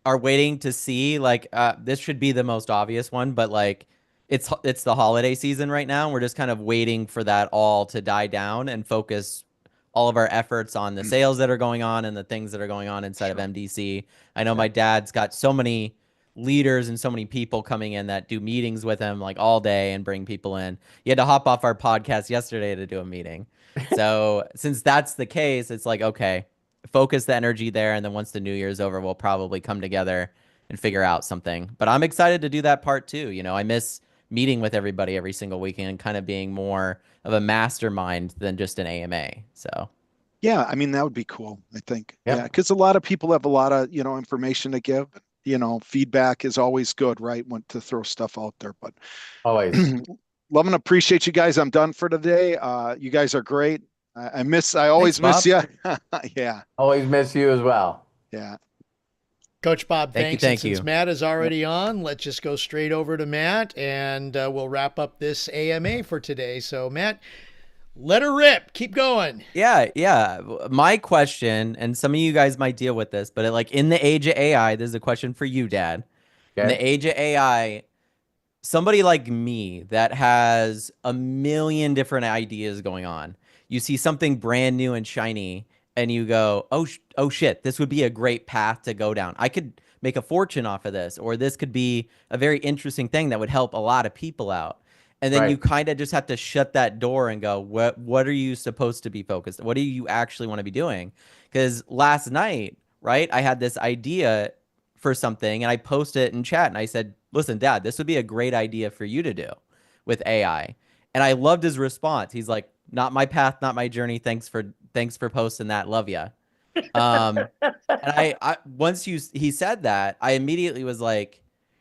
S2: are waiting to see like this should be the most obvious one, but like it's the holiday season right now. And we're just kind of waiting for that all to die down and focus all of our efforts on the sales that are going on and the things that are going on inside of
S5: Sure.
S2: MDC. I know
S5: Yeah.
S2: my dad's got so many leaders and so many people coming in that do meetings with him like all day and bring people in. You had to hop off our podcast yesterday to do a meeting. So since that's the case, it's like, okay, focus the energy there. And then once the new year's over, we'll probably come together and figure out something. But I'm excited to do that part too. You know, I miss meeting with everybody every single weekend and kind of being more of a mastermind than just an AMA. So
S5: Yeah, I mean, that would be cool, I think. Yeah,
S3: Yep.
S5: because a lot of people have a lot of, information to give. Feedback is always good, right? Want to throw stuff out there, but
S3: Always.
S5: love and appreciate you guys. I'm done for today. You guys are great. I
S2: thanks,
S5: always miss
S2: Bob.
S5: you. Yeah,
S3: Always miss you as well.
S5: yeah.
S1: Coach Bob,
S2: Thank you,
S1: thanks. And
S2: thank
S1: since
S2: you.
S1: Matt is
S5: Yep.
S1: already on, let's just go straight over to Matt and we'll wrap up this AMA for today. So, Matt, let her rip. Keep going.
S2: Yeah, yeah. My question, and some of you guys might deal with this, but like in the age of AI, this is a question for you, Dad. In
S3: Okay.
S2: the age of AI, somebody like me that has a million different ideas going on, you see something brand new and shiny, and you go, oh shit, this would be a great path to go down. I could make a fortune off of this, or this could be a very interesting thing that would help a lot of people out. And then you
S3: Right.
S2: kind of just have to shut that door and go, what are you supposed to be focused? What do you actually want to be doing? Because last night, right, I had this idea for something and I posted it in chat and I said, listen, Dad, this would be a great idea for you to do with AI. And I loved his response. He's like, not my path, not my journey. Thanks for posting that. Love ya. Um, and I once he said that, I immediately was like,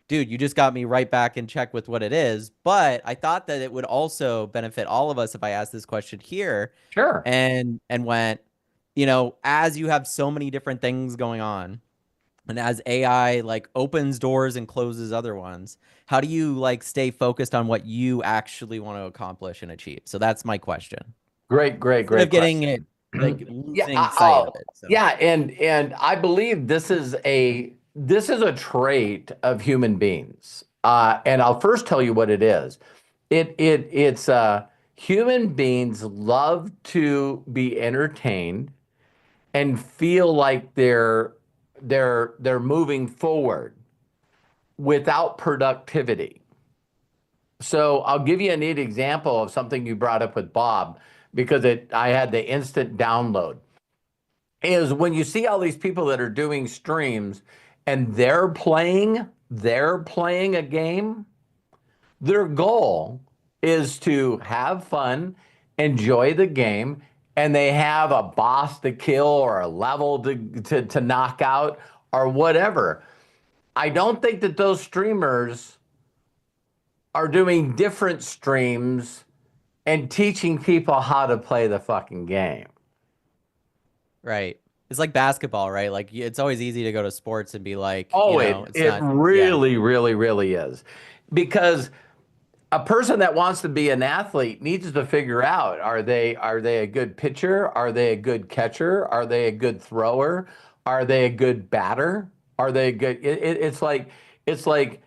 S2: dude, you just got me right back in check with what it is. But I thought that it would also benefit all of us if I asked this question here
S3: Sure.
S2: and went, as you have so many different things going on, and as AI like opens doors and closes other ones, how do you like stay focused on what you actually want to accomplish and achieve? So that's my question.
S3: Great, great,
S2: Instead
S3: great
S2: of getting
S3: question.
S2: it like
S3: Yeah,
S2: losing sight of it. So
S3: yeah, and I believe this is a trait of human beings. And I'll first tell you what it is. It's human beings love to be entertained and feel like they're moving forward without productivity. So I'll give you a neat example of something you brought up with Bob because I had the instant download. Is when you see all these people that are doing streams and they're playing a game, their goal is to have fun, enjoy the game, and they have a boss to kill or a level to knock out or whatever. I don't think that those streamers are doing different streams and teaching people how to play the fucking game.
S2: right. It's like basketball, right? Like it's always easy to go to sports and be like,
S3: Oh,
S2: it's
S3: it
S2: not, yeah,
S3: really, really, really is. Because a person that wants to be an athlete needs to figure out, are they a good pitcher? Are they a good catcher? Are they a good thrower? Are they a good batter? Are they a good it's like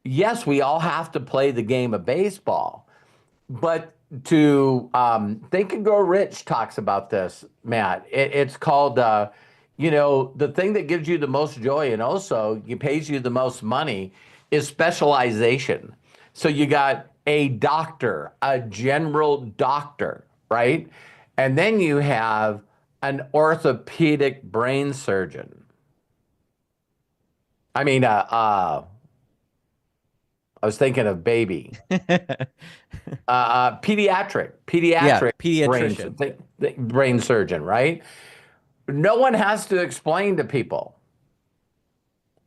S3: yes, we all have to play the game of baseball. But to Think and Grow Rich talks about this, Matt. It's called, the thing that gives you the most joy and also pays you the most money is specialization. So you got a doctor, a general doctor, right? And then you have an orthopedic brain surgeon. I mean, I was thinking of baby. Pediatric
S2: yeah,
S3: brain,
S2: pediatrician.
S3: brain surgeon, right? No one has to explain to people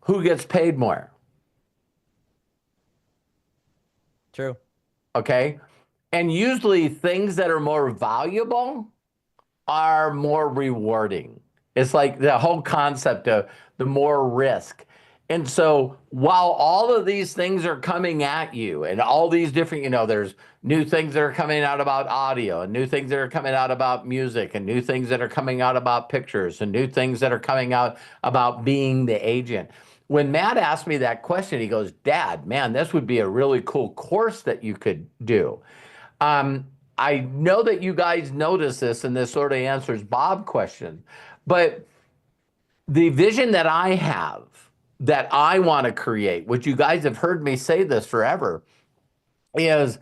S3: who gets paid more.
S2: True.
S3: Okay. And usually things that are more valuable are more rewarding. It's like the whole concept of the more risk. And so while all of these things are coming at you and all these different, there's new things that are coming out about audio and new things that are coming out about music and new things that are coming out about pictures and new things that are coming out about being the agent. When Matt asked me that question, he goes, Dad, man, this would be a really cool course that you could do. I know that you guys notice this, and this sort of answers Bob's question, but the vision that I have, that I want to create, which you guys have heard me say this forever, is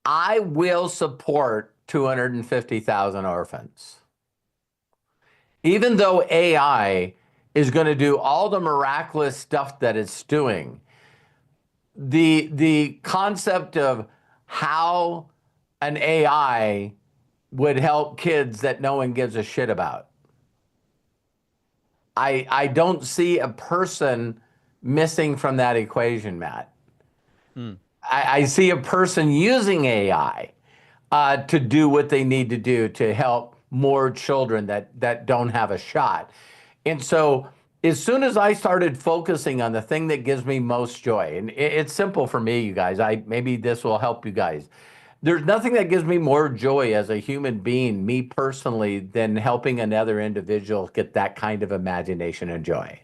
S3: I will support 250,000 orphans. Even though AI is going to do all the miraculous stuff that it's doing, the concept of how an AI would help kids that no one gives a shit about, I don't see a person missing from that equation, Matt. I see a person using AI to do what they need to do to help more children that don't have a shot. And so as soon as I started focusing on the thing that gives me most joy, and it's simple for me, you guys, maybe this will help you guys. There's nothing that gives me more joy as a human being, me personally, than helping another individual get that kind of imagination and joy.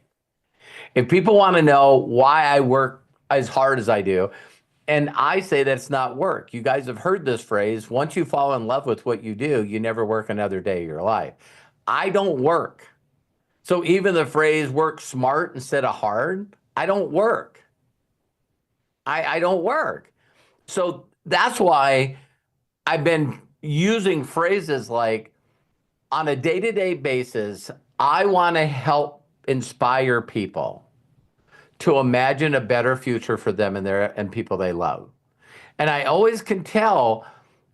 S3: If people want to know why I work as hard as I do, and I say that's not work. You guys have heard this phrase, once you fall in love with what you do, you never work another day of your life. I don't work. So even the phrase work smart instead of hard, I don't work. I don't work. So that's why I've been using phrases like, on a day-to-day basis, I want to help inspire people to imagine a better future for them and people they love. And I always can tell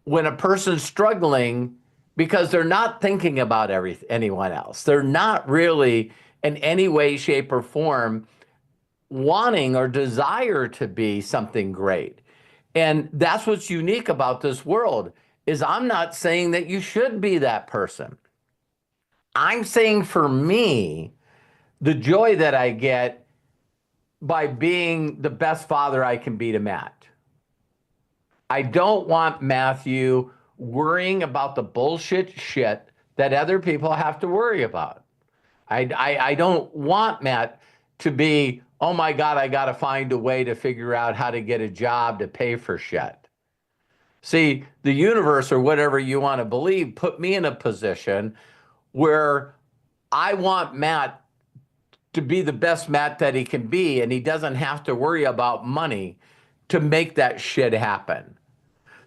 S3: when a person's struggling because they're not thinking about anyone else. They're not really in any way, shape, or form wanting or desire to be something great. And that's what's unique about this world, is I'm not saying that you should be that person. I'm saying for me, the joy that I get by being the best father I can be to Matt. I don't want Matthew worrying about the bullshit shit that other people have to worry about. I don't want Matt to be, oh my God, I got to find a way to figure out how to get a job to pay for shit. See, the universe, or whatever you want to believe, put me in a position where I want Matt to be the best Matt that he can be, and he doesn't have to worry about money to make that shit happen.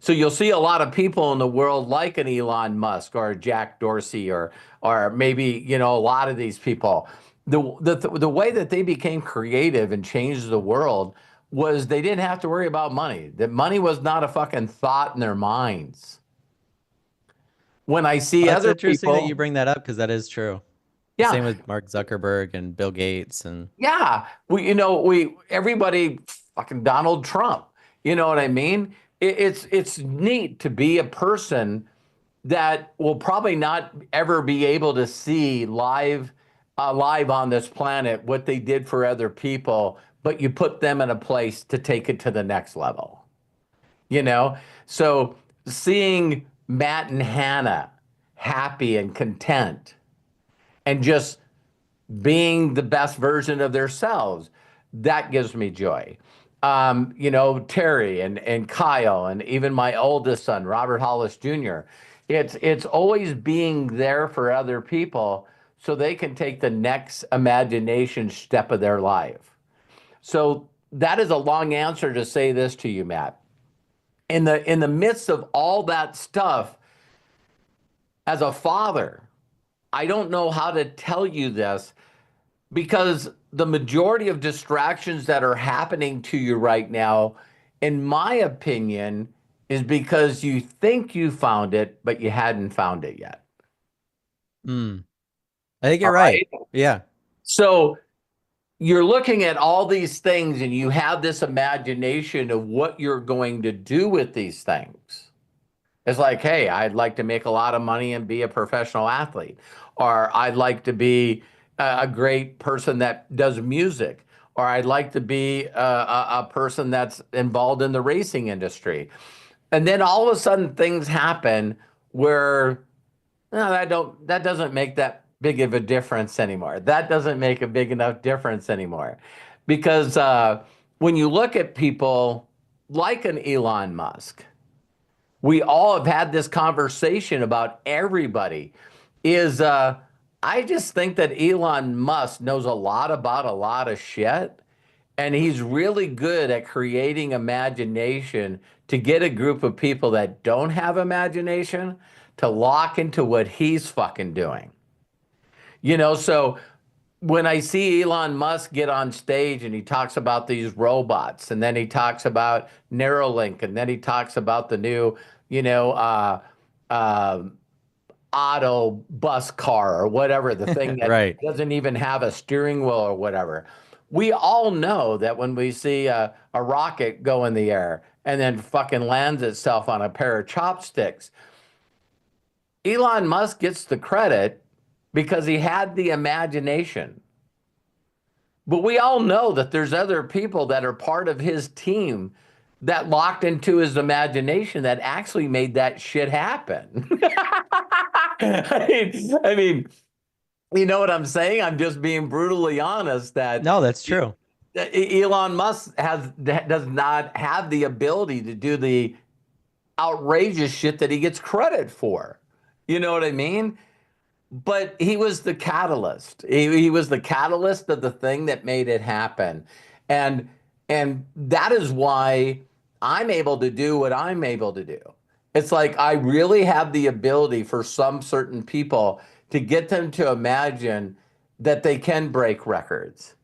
S3: So you'll see a lot of people in the world like an Elon Musk or Jack Dorsey or maybe, a lot of these people. The way that they became creative and changed the world was they didn't have to worry about money. That money was not a fucking thought in their minds. When I see
S2: Well, that's
S3: other
S2: interesting
S3: people,
S2: that you bring that up, because that is true.
S3: yeah,
S2: Same with Mark Zuckerberg and Bill Gates and
S3: yeah, everybody, fucking Donald Trump. You know what I mean? It's neat to be a person that will probably not ever be able to see live on this planet what they did for other people, but you put them in a place to take it to the next level. So seeing Matt and Hannah happy and content and just being the best version of themselves, that gives me joy. Terry and Kyle and even my oldest son, Robert Hollis Jr., it's always being there for other people so they can take the next imagination step of their life. So that is a long answer to say this to you, Matt. In the midst of all that stuff, as a father, I don't know how to tell you this, because the majority of distractions that are happening to you right now, in my opinion, is because you think you found it, but you hadn't found it yet.
S2: I think you're right. Yeah.
S3: So you're looking at all these things and you have this imagination of what you're going to do with these things. It's like, hey, I'd like to make a lot of money and be a professional athlete, or I'd like to be a great person that does music, or I'd like to be a person that's involved in the racing industry. And then all of a sudden things happen where no, that doesn't make that big of a difference anymore. That doesn't make a big enough difference anymore. Because when you look at people like an Elon Musk, we all have had this conversation about everybody is I just think that Elon Musk knows a lot about a lot of shit, and he's really good at creating imagination to get a group of people that don't have imagination to lock into what he's fucking doing. So when I see Elon Musk get on stage and he talks about these robots, and then he talks about Neuralink, and then he talks about the new, uh, auto bus car or whatever, the thing that
S2: Right.
S3: doesn't even have a steering wheel or whatever. We all know that when we see a rocket go in the air and then fucking lands itself on a pair of chopsticks, Elon Musk gets the credit because he had the imagination. But we all know that there's other people that are part of his team that locked into his imagination that actually made that shit happen. I mean, you know what I'm saying? I'm just being brutally honest that
S2: No, that's true.
S3: Elon Musk does not have the ability to do the outrageous shit that he gets credit for. You know what I mean? But he was the catalyst. He was the catalyst of the thing that made it happen. And that is why I'm able to do what I'm able to do. It's like I really have the ability for some certain people to get them to imagine that they can break records.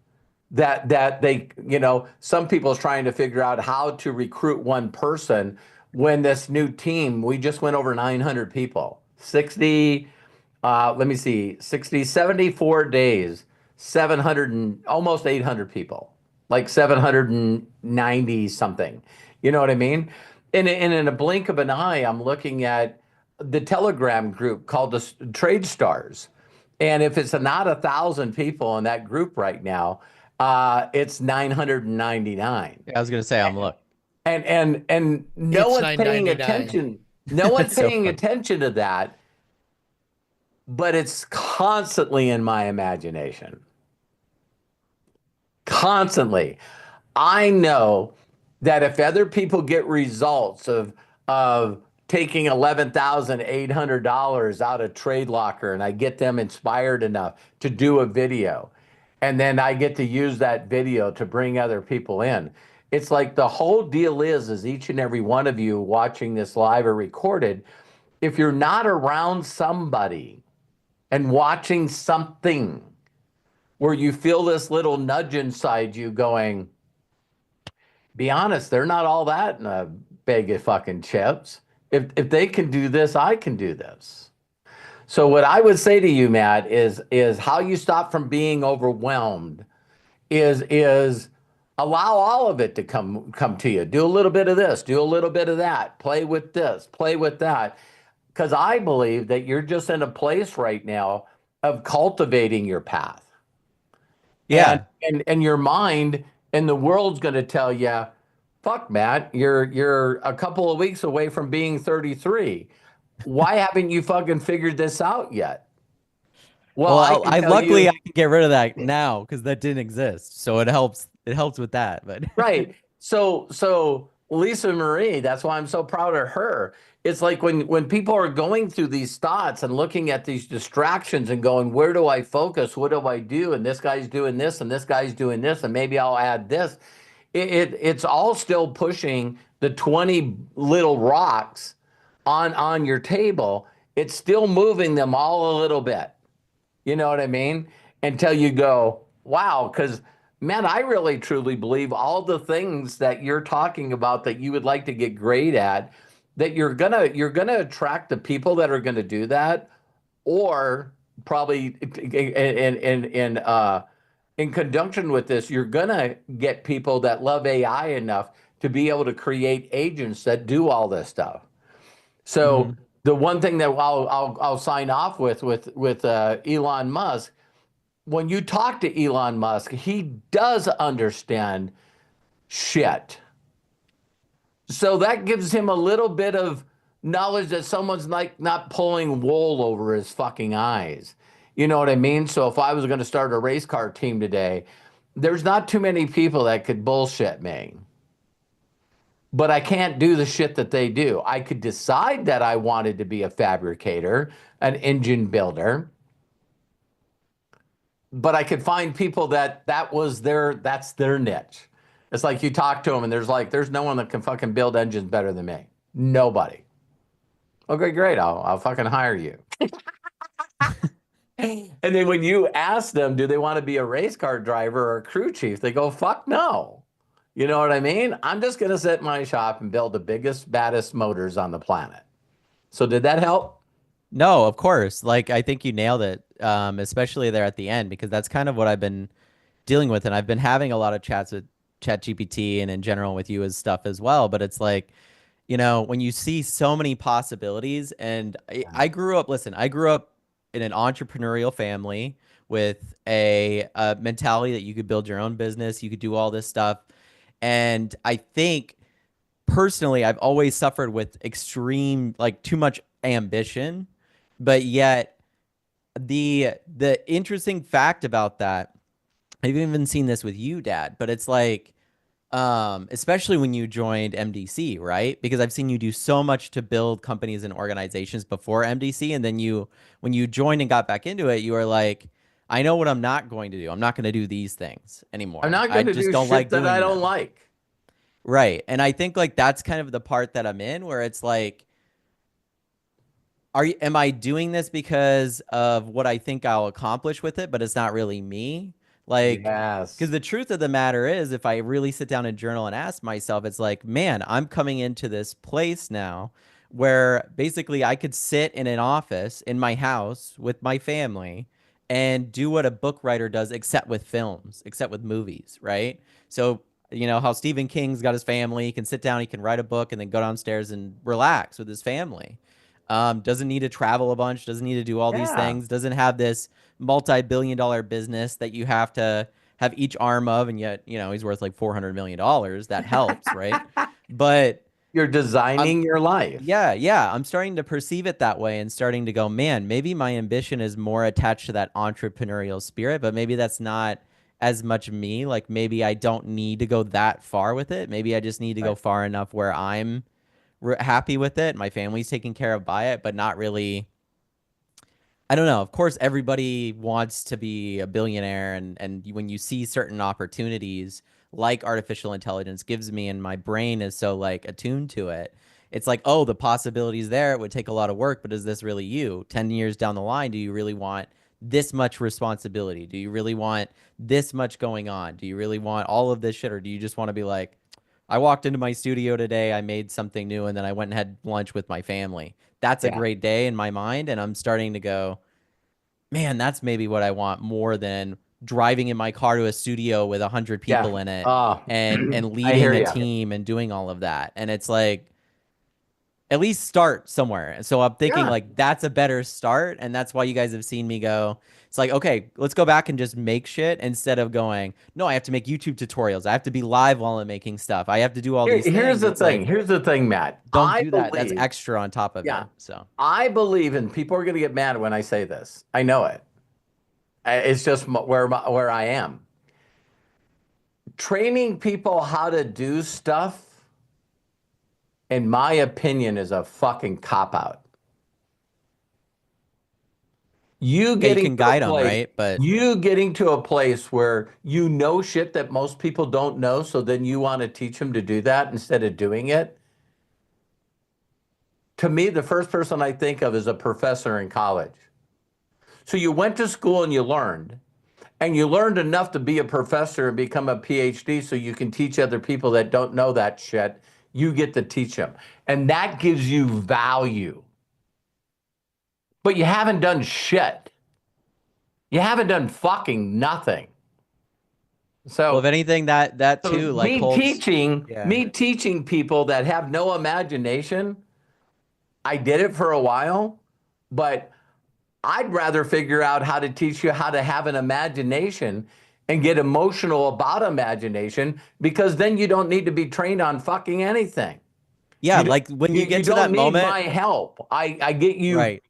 S3: That they, some people's trying to figure out how to recruit one person when this new team, we just went over 900 people. 74 days, 700 and almost 800 people, like 790 something. You know what I mean? And in a blink of an eye, I'm looking at the Telegram group called the Trade Stars. And if it's not 1,000 people in that group right now, it's 999.
S2: I was gonna say I'm look.
S3: And no
S1: It's
S3: one's paying
S1: 999.
S3: attention. No one's
S2: That's so
S3: paying
S2: funny.
S3: attention to that, but it's constantly in my imagination. Constantly. I know that if other people get results of taking $11,800 out of Trade Locker, and I get them inspired enough to do a video, and then I get to use that video to bring other people in. It's like the whole deal is each and every one of you watching this live or recorded, if you're not around somebody and watching something where you feel this little nudge inside you going, be honest, they're not all that in a bag of fucking chips. If they can do this, I can do this. So what I would say to you, Matt, is how you stop from being overwhelmed is allow all of it to come to you. Do a little bit of this, do a little bit of that, play with this, play with that. Because I believe that you're just in a place right now of cultivating your path.
S2: Yeah.
S3: And your mind and the world's going to tell you, fuck, Matt, you're a couple of weeks away from being 33. Why haven't you fucking figured this out yet?
S2: Well,
S3: I
S2: luckily I can get rid of that now because that didn't exist. So it helps. It helps with that. But
S3: right. So Lisa Marie, that's why I'm so proud of her. It's like when people are going through these thoughts and looking at these distractions and going, where do I focus? What do I do? And this guy's doing this, and this guy's doing this, and maybe I'll add this. It's all still pushing the 20 little rocks on your table. It's still moving them all a little bit. You know what I mean? Until you go, wow, because man, I really truly believe all the things that you're talking about that you would like to get great at, that you're gonna attract the people that are gonna do that, or probably in conjunction with this, you're gonna get people that love AI enough to be able to create agents that do all this stuff. So the one thing that I'll sign off with Elon Musk when you talk to Elon Musk, he does understand shit. So that gives him a little bit of knowledge that someone's like not pulling wool over his fucking eyes. You know what I mean? So if I was going to start a race car team today, there's not too many people that could bullshit me. But I can't do the shit that they do. I could decide that I wanted to be a fabricator, an engine builder, but I could find people that's their niche. It's like you talk to them and there's no one that can fucking build engines better than me. Nobody. Okay, great. I'll fucking hire you. And then when you ask them, do they want to be a race car driver or a crew chief? They go, fuck no. You know what I mean? I'm just going to sit in my shop and build the biggest, baddest motors on the planet. So did that help?
S2: No, of course. Like, I think you nailed it, especially there at the end, because that's kind of what I've been dealing with. And I've been having a lot of chats with ChatGPT and in general with you as stuff as well. But it's like, you know, when you see so many possibilities, and I grew up in an entrepreneurial family with a mentality that you could build your own business, you could do all this stuff. And I think personally, I've always suffered with extreme, like too much ambition, but yet the interesting fact about that, I've even seen this with you, Dad, but it's like, especially when you joined MDC, right? Because I've seen you do so much to build companies and organizations before MDC. And then when you joined and got back into it, you were like, I know what I'm not going to do. I'm not going to do these things anymore.
S3: I'm not going to do shit that I don't like.
S2: Right. And I think like that's kind of the part that I'm in, where it's like, am I doing this because of what I think I'll accomplish with it, but it's not really me? Like,
S3: yes.
S2: Because the truth of the matter is, if I really sit down and journal and ask myself, it's like, man, I'm coming into this place now where basically I could sit in an office in my house with my family and do what a book writer does, except with films, except with movies, right? So, you know, how Stephen King's got his family, he can sit down, he can write a book and then go downstairs and relax with his family. Doesn't need to travel a bunch, doesn't need to do all these things, doesn't have this multi-billion-dollar business that you have to have each arm of, and yet, you know, he's worth like $400 million. That helps, right? But
S3: you're designing your life.
S2: Yeah. I'm starting to perceive it that way and starting to go, man, maybe my ambition is more attached to that entrepreneurial spirit, but maybe that's not as much me. Like maybe I don't need to go that far with it. Maybe I just need to go far enough where I'm happy with it, my family's taken care of by it, but not really. I don't know. Of course, everybody wants to be a billionaire, and when you see certain opportunities like artificial intelligence gives me, and my brain is so like attuned to it, it's like, oh, the possibilities there. It would take a lot of work, but is this really you? 10 years down the line, do you really want this much responsibility? Do you really want this much going on? Do you really want all of this shit, or do you just want to be like, I walked into my studio today, I made something new, and then I went and had lunch with my family. That's a great day in my mind, and I'm starting to go, man, that's maybe what I want more than driving in my car to a studio with 100 people in it and leading a team and doing all of that. And it's like, at least start somewhere. And so I'm thinking like that's a better start. And that's why you guys have seen me go, it's like, okay, let's go back and just make shit instead of going, no, I have to make YouTube tutorials. I have to be live while I'm making stuff. I have to do all these things.
S3: Here's the thing.
S2: Like,
S3: here's the thing, Matt.
S2: Don't do that. That's extra on top of it. So
S3: I believe, and people are going to get mad when I say this. I know it. It's just where I am. Training people how to do stuff, in my opinion, is a fucking cop-out. You can guide them, right? But you getting to a place where you know shit that most people don't know, so then you want to teach them to do that instead of doing it. To me, the first person I think of is a professor in college. So you went to school and you learned enough to be a professor and become a PhD so you can teach other people that don't know that shit. You get to teach them. And that gives you value. But you haven't done shit. You haven't done fucking nothing. So,
S2: well, if anything, that too, like
S3: me teaching people that have no imagination. I did it for a while, but I'd rather figure out how to teach you how to have an imagination and get emotional about imagination, because then you don't need to be trained on fucking anything.
S2: Yeah,
S3: You,
S2: like when you get to
S3: don't
S2: that
S3: need
S2: moment,
S3: my help. I get you.
S2: right?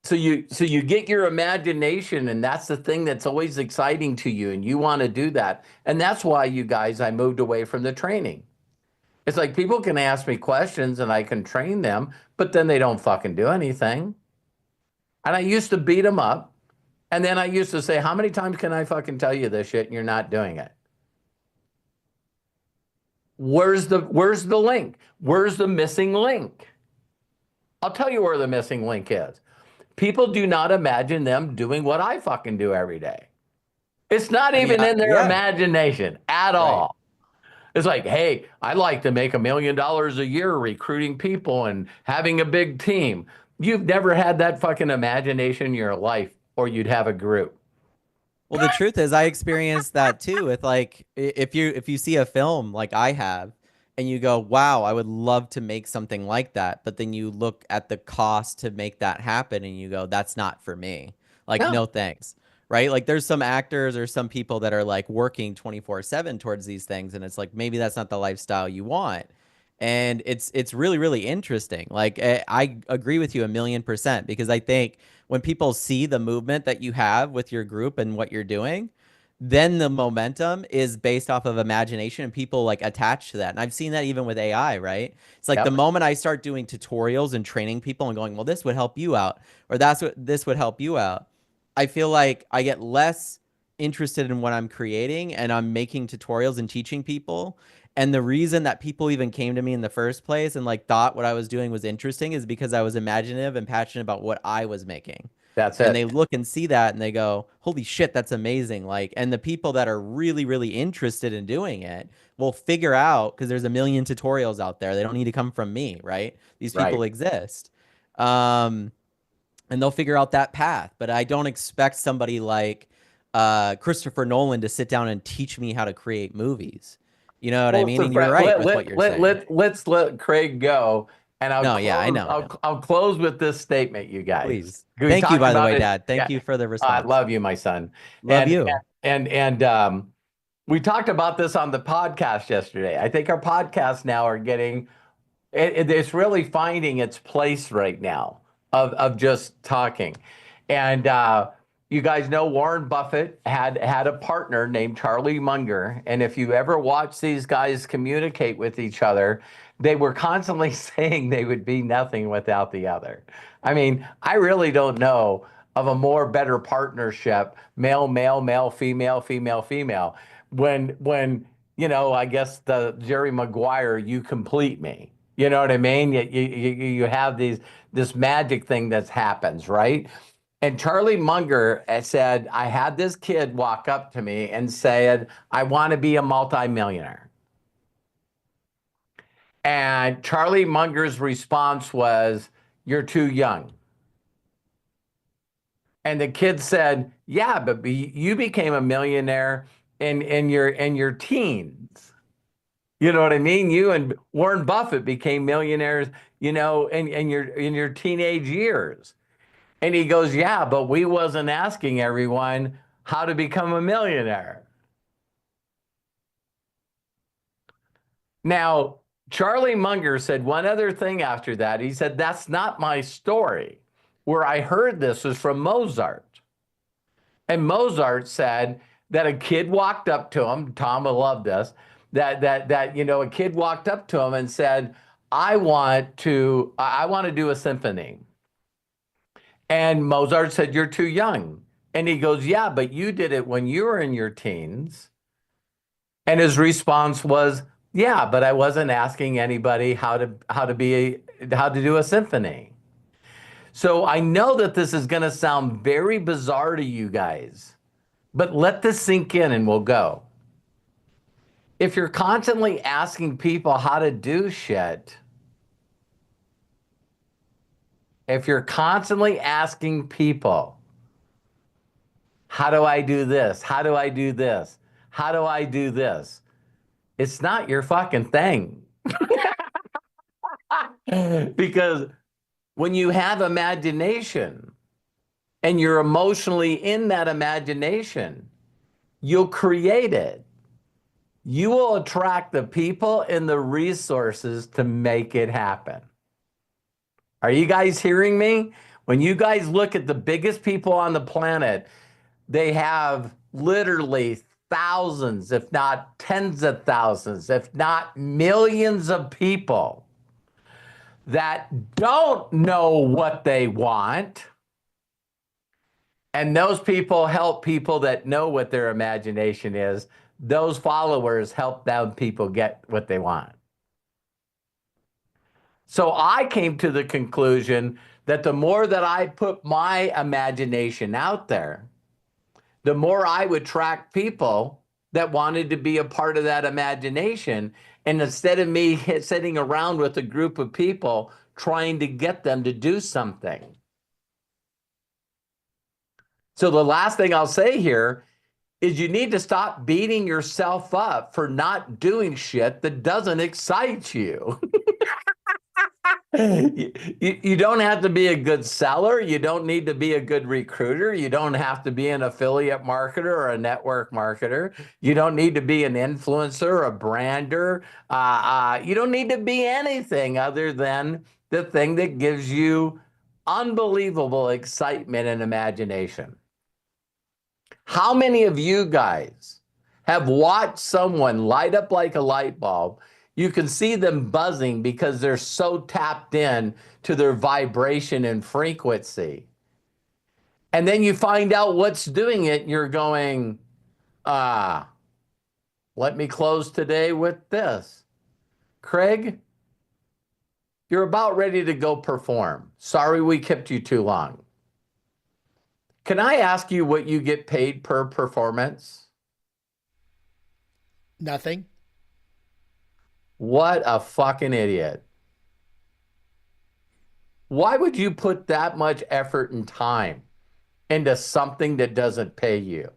S3: So you get your imagination, and that's the thing that's always exciting to you, and you want to do that. And that's why, you guys, I moved away from the training. It's like people can ask me questions and I can train them, but then they don't fucking do anything. And I used to beat them up. And then I used to say, how many times can I fucking tell you this shit and you're not doing it? Where's the link? Where's the missing link? I'll tell you where the missing link is. People do not imagine them doing what I fucking do every day. It's not even in their imagination at all. It's like, hey, I'd like to make $1 million a year recruiting people and having a big team. You've never had that fucking imagination in your life, or you'd have a group.
S2: Well, the truth is, I experienced that too. With like, if you see a film like I have, and you go, "Wow, I would love to make something like that," but then you look at the cost to make that happen, and you go, "That's not for me." Like,
S3: No.
S2: no thanks. Right? Like, there's some actors or some people that are like working 24/7 towards these things, and it's like maybe that's not the lifestyle you want. And it's really, really interesting. Like, I agree with you 1,000,000%, because I think when people see the movement that you have with your group and what you're doing, then the momentum is based off of imagination, and people like attach to that. And I've seen that even with AI, right? It's like the moment I start doing tutorials and training people and going, well, this would help you out, or this would help you out. I feel like I get less interested in what I'm creating, and I'm making tutorials and teaching people. And the reason that people even came to me in the first place and like thought what I was doing was interesting is because I was imaginative and passionate about what I was making.
S3: That's
S2: And
S3: it.
S2: they look and see that and they go, holy shit, that's amazing. Like, and the people that are really, really interested in doing it will figure out, because there's a million tutorials out there. They don't need to come from me, right? These people exist. And they'll figure out that path. But I don't expect somebody like Christopher Nolan to sit down and teach me how to create movies. You know what I mean? And you're right with what you're saying.
S3: Let's let Craig go. And
S2: No, yeah, I know.
S3: I'll close with this statement, you guys.
S2: Please.
S3: We
S2: Thank you,
S3: talked
S2: by the
S3: about
S2: way,
S3: it.
S2: Dad. Thank you for the
S3: I
S2: response.
S3: love you, my son.
S2: Love you.
S3: And we talked about this on the podcast yesterday. I think our podcasts now are getting, it's really finding its place right now of just talking. And you guys know Warren Buffett had a partner named Charlie Munger. And if you ever watch these guys communicate with each other, they were constantly saying they would be nothing without the other. I mean, I really don't know of a more better partnership, male, male, male, female, female, female. When I guess the Jerry Maguire, you complete me. You know what I mean? You have this magic thing that happens, right? And Charlie Munger said, I had this kid walk up to me and said, I want to be a multimillionaire. And Charlie Munger's response was, you're too young. And the kid said, yeah, but you became a millionaire in your teens. You know what I mean? You and Warren Buffett became millionaires, in your teenage years. And he goes, yeah, but we wasn't asking everyone how to become a millionaire. Now, Charlie Munger said one other thing after that. He said, that's not my story. Where I heard this was from Mozart. And Mozart said that a kid walked up to him, Tom will love this, that a kid walked up to him and said, I want to do a symphony. And Mozart said, you're too young. And he goes, yeah, but you did it when you were in your teens. And his response was, yeah, but I wasn't asking anybody how to do a symphony. So I know that this is going to sound very bizarre to you guys, but let this sink in and we'll go. If you're constantly asking people how to do shit, if you're constantly asking people, how do I do this? How do I do this? How do I do this? It's not your fucking thing. Because when you have imagination, and you're emotionally in that imagination, you'll create it. You will attract the people and the resources to make it happen. Are you guys hearing me? When you guys look at the biggest people on the planet, they have literally thousands, if not tens of thousands, if not millions of people that don't know what they want. And those people help people that know what their imagination is. Those followers help them people get what they want. So I came to the conclusion that the more that I put my imagination out there, the more I would attract people that wanted to be a part of that imagination. And instead of me sitting around with a group of people trying to get them to do something. So the last thing I'll say here is you need to stop beating yourself up for not doing shit that doesn't excite you. You don't have to be a good seller. You don't need to be a good recruiter. You don't have to be an affiliate marketer or a network marketer. You don't need to be an influencer, a brander. You don't need to be anything other than the thing that gives you unbelievable excitement and imagination. How many of you guys have watched someone light up like a light bulb? You can see them buzzing because they're so tapped in to their vibration and frequency. And then you find out what's doing it, and you're going, let me close today with this. Craig, you're about ready to go perform. Sorry we kept you too long. Can I ask you what you get paid per performance?
S1: Nothing.
S3: What a fucking idiot. Why would you put that much effort and time into something that doesn't pay you?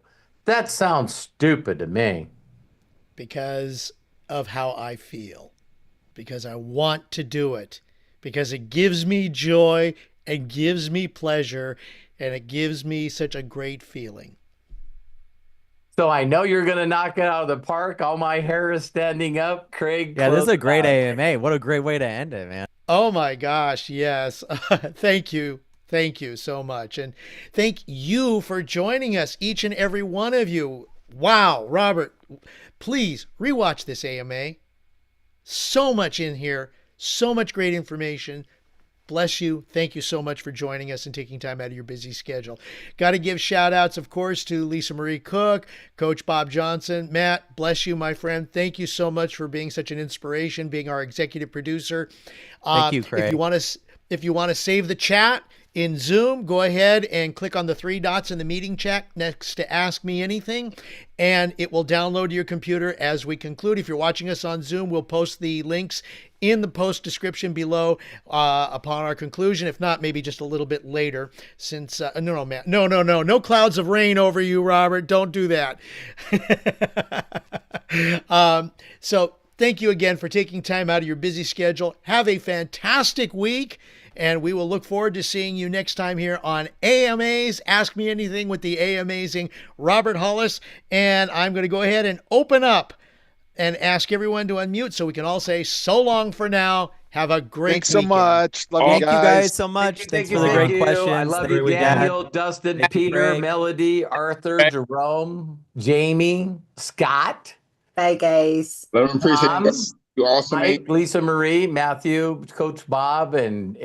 S3: That sounds stupid to me.
S1: Because of how I feel. Because I want to do it. Because it gives me joy and gives me pleasure, and it gives me such a great feeling.
S3: So I know you're going to knock it out of the park. All my hair is standing up. Craig.
S2: Yeah, this is a
S3: close
S2: great
S3: out.
S2: AMA. What a great way to end it, man.
S1: Oh my gosh, yes. Thank you. Thank you so much. And thank you for joining us, each and every one of you. Wow, Robert, please rewatch this AMA. So much in here, so much great information. Bless you. Thank you so much for joining us and taking time out of your busy schedule. Got to give shout outs, of course, to Lisa Marie Cook, Coach Bob Johnson. Matt, bless you, my friend. Thank you so much for being such an inspiration, being our executive producer.
S2: Thank you, Craig.
S1: If you want to save the chat in Zoom, go ahead and click on the 3 dots in the meeting chat next to Ask Me Anything, and it will download to your computer as we conclude. If you're watching us on Zoom, we'll post the links in the post description below upon our conclusion. If not, maybe just a little bit later, since no clouds of rain over you, Robert. Don't do that. So thank you again for taking time out of your busy schedule. Have a fantastic week. And we will look forward to seeing you next time here on AMAs. Ask Me Anything with the amazing Robert Hollis. And I'm going to go ahead and open up and ask everyone to unmute so we can all say so long for now. Have a great
S5: Thanks so
S1: weekend.
S5: much. Love
S2: Thank
S5: you
S2: you guys so much. Thanks for the great questions.
S3: I love you,
S2: Thank Dad.
S3: Daniel, Dustin,
S2: Thank you,
S3: Peter,
S2: Craig.
S3: Melody, Arthur, Jerome, Jamie, Scott.
S4: Bye, guys.
S6: Love and appreciate you all so much.
S3: Mike, Lisa Marie, Matthew, Coach Bob, and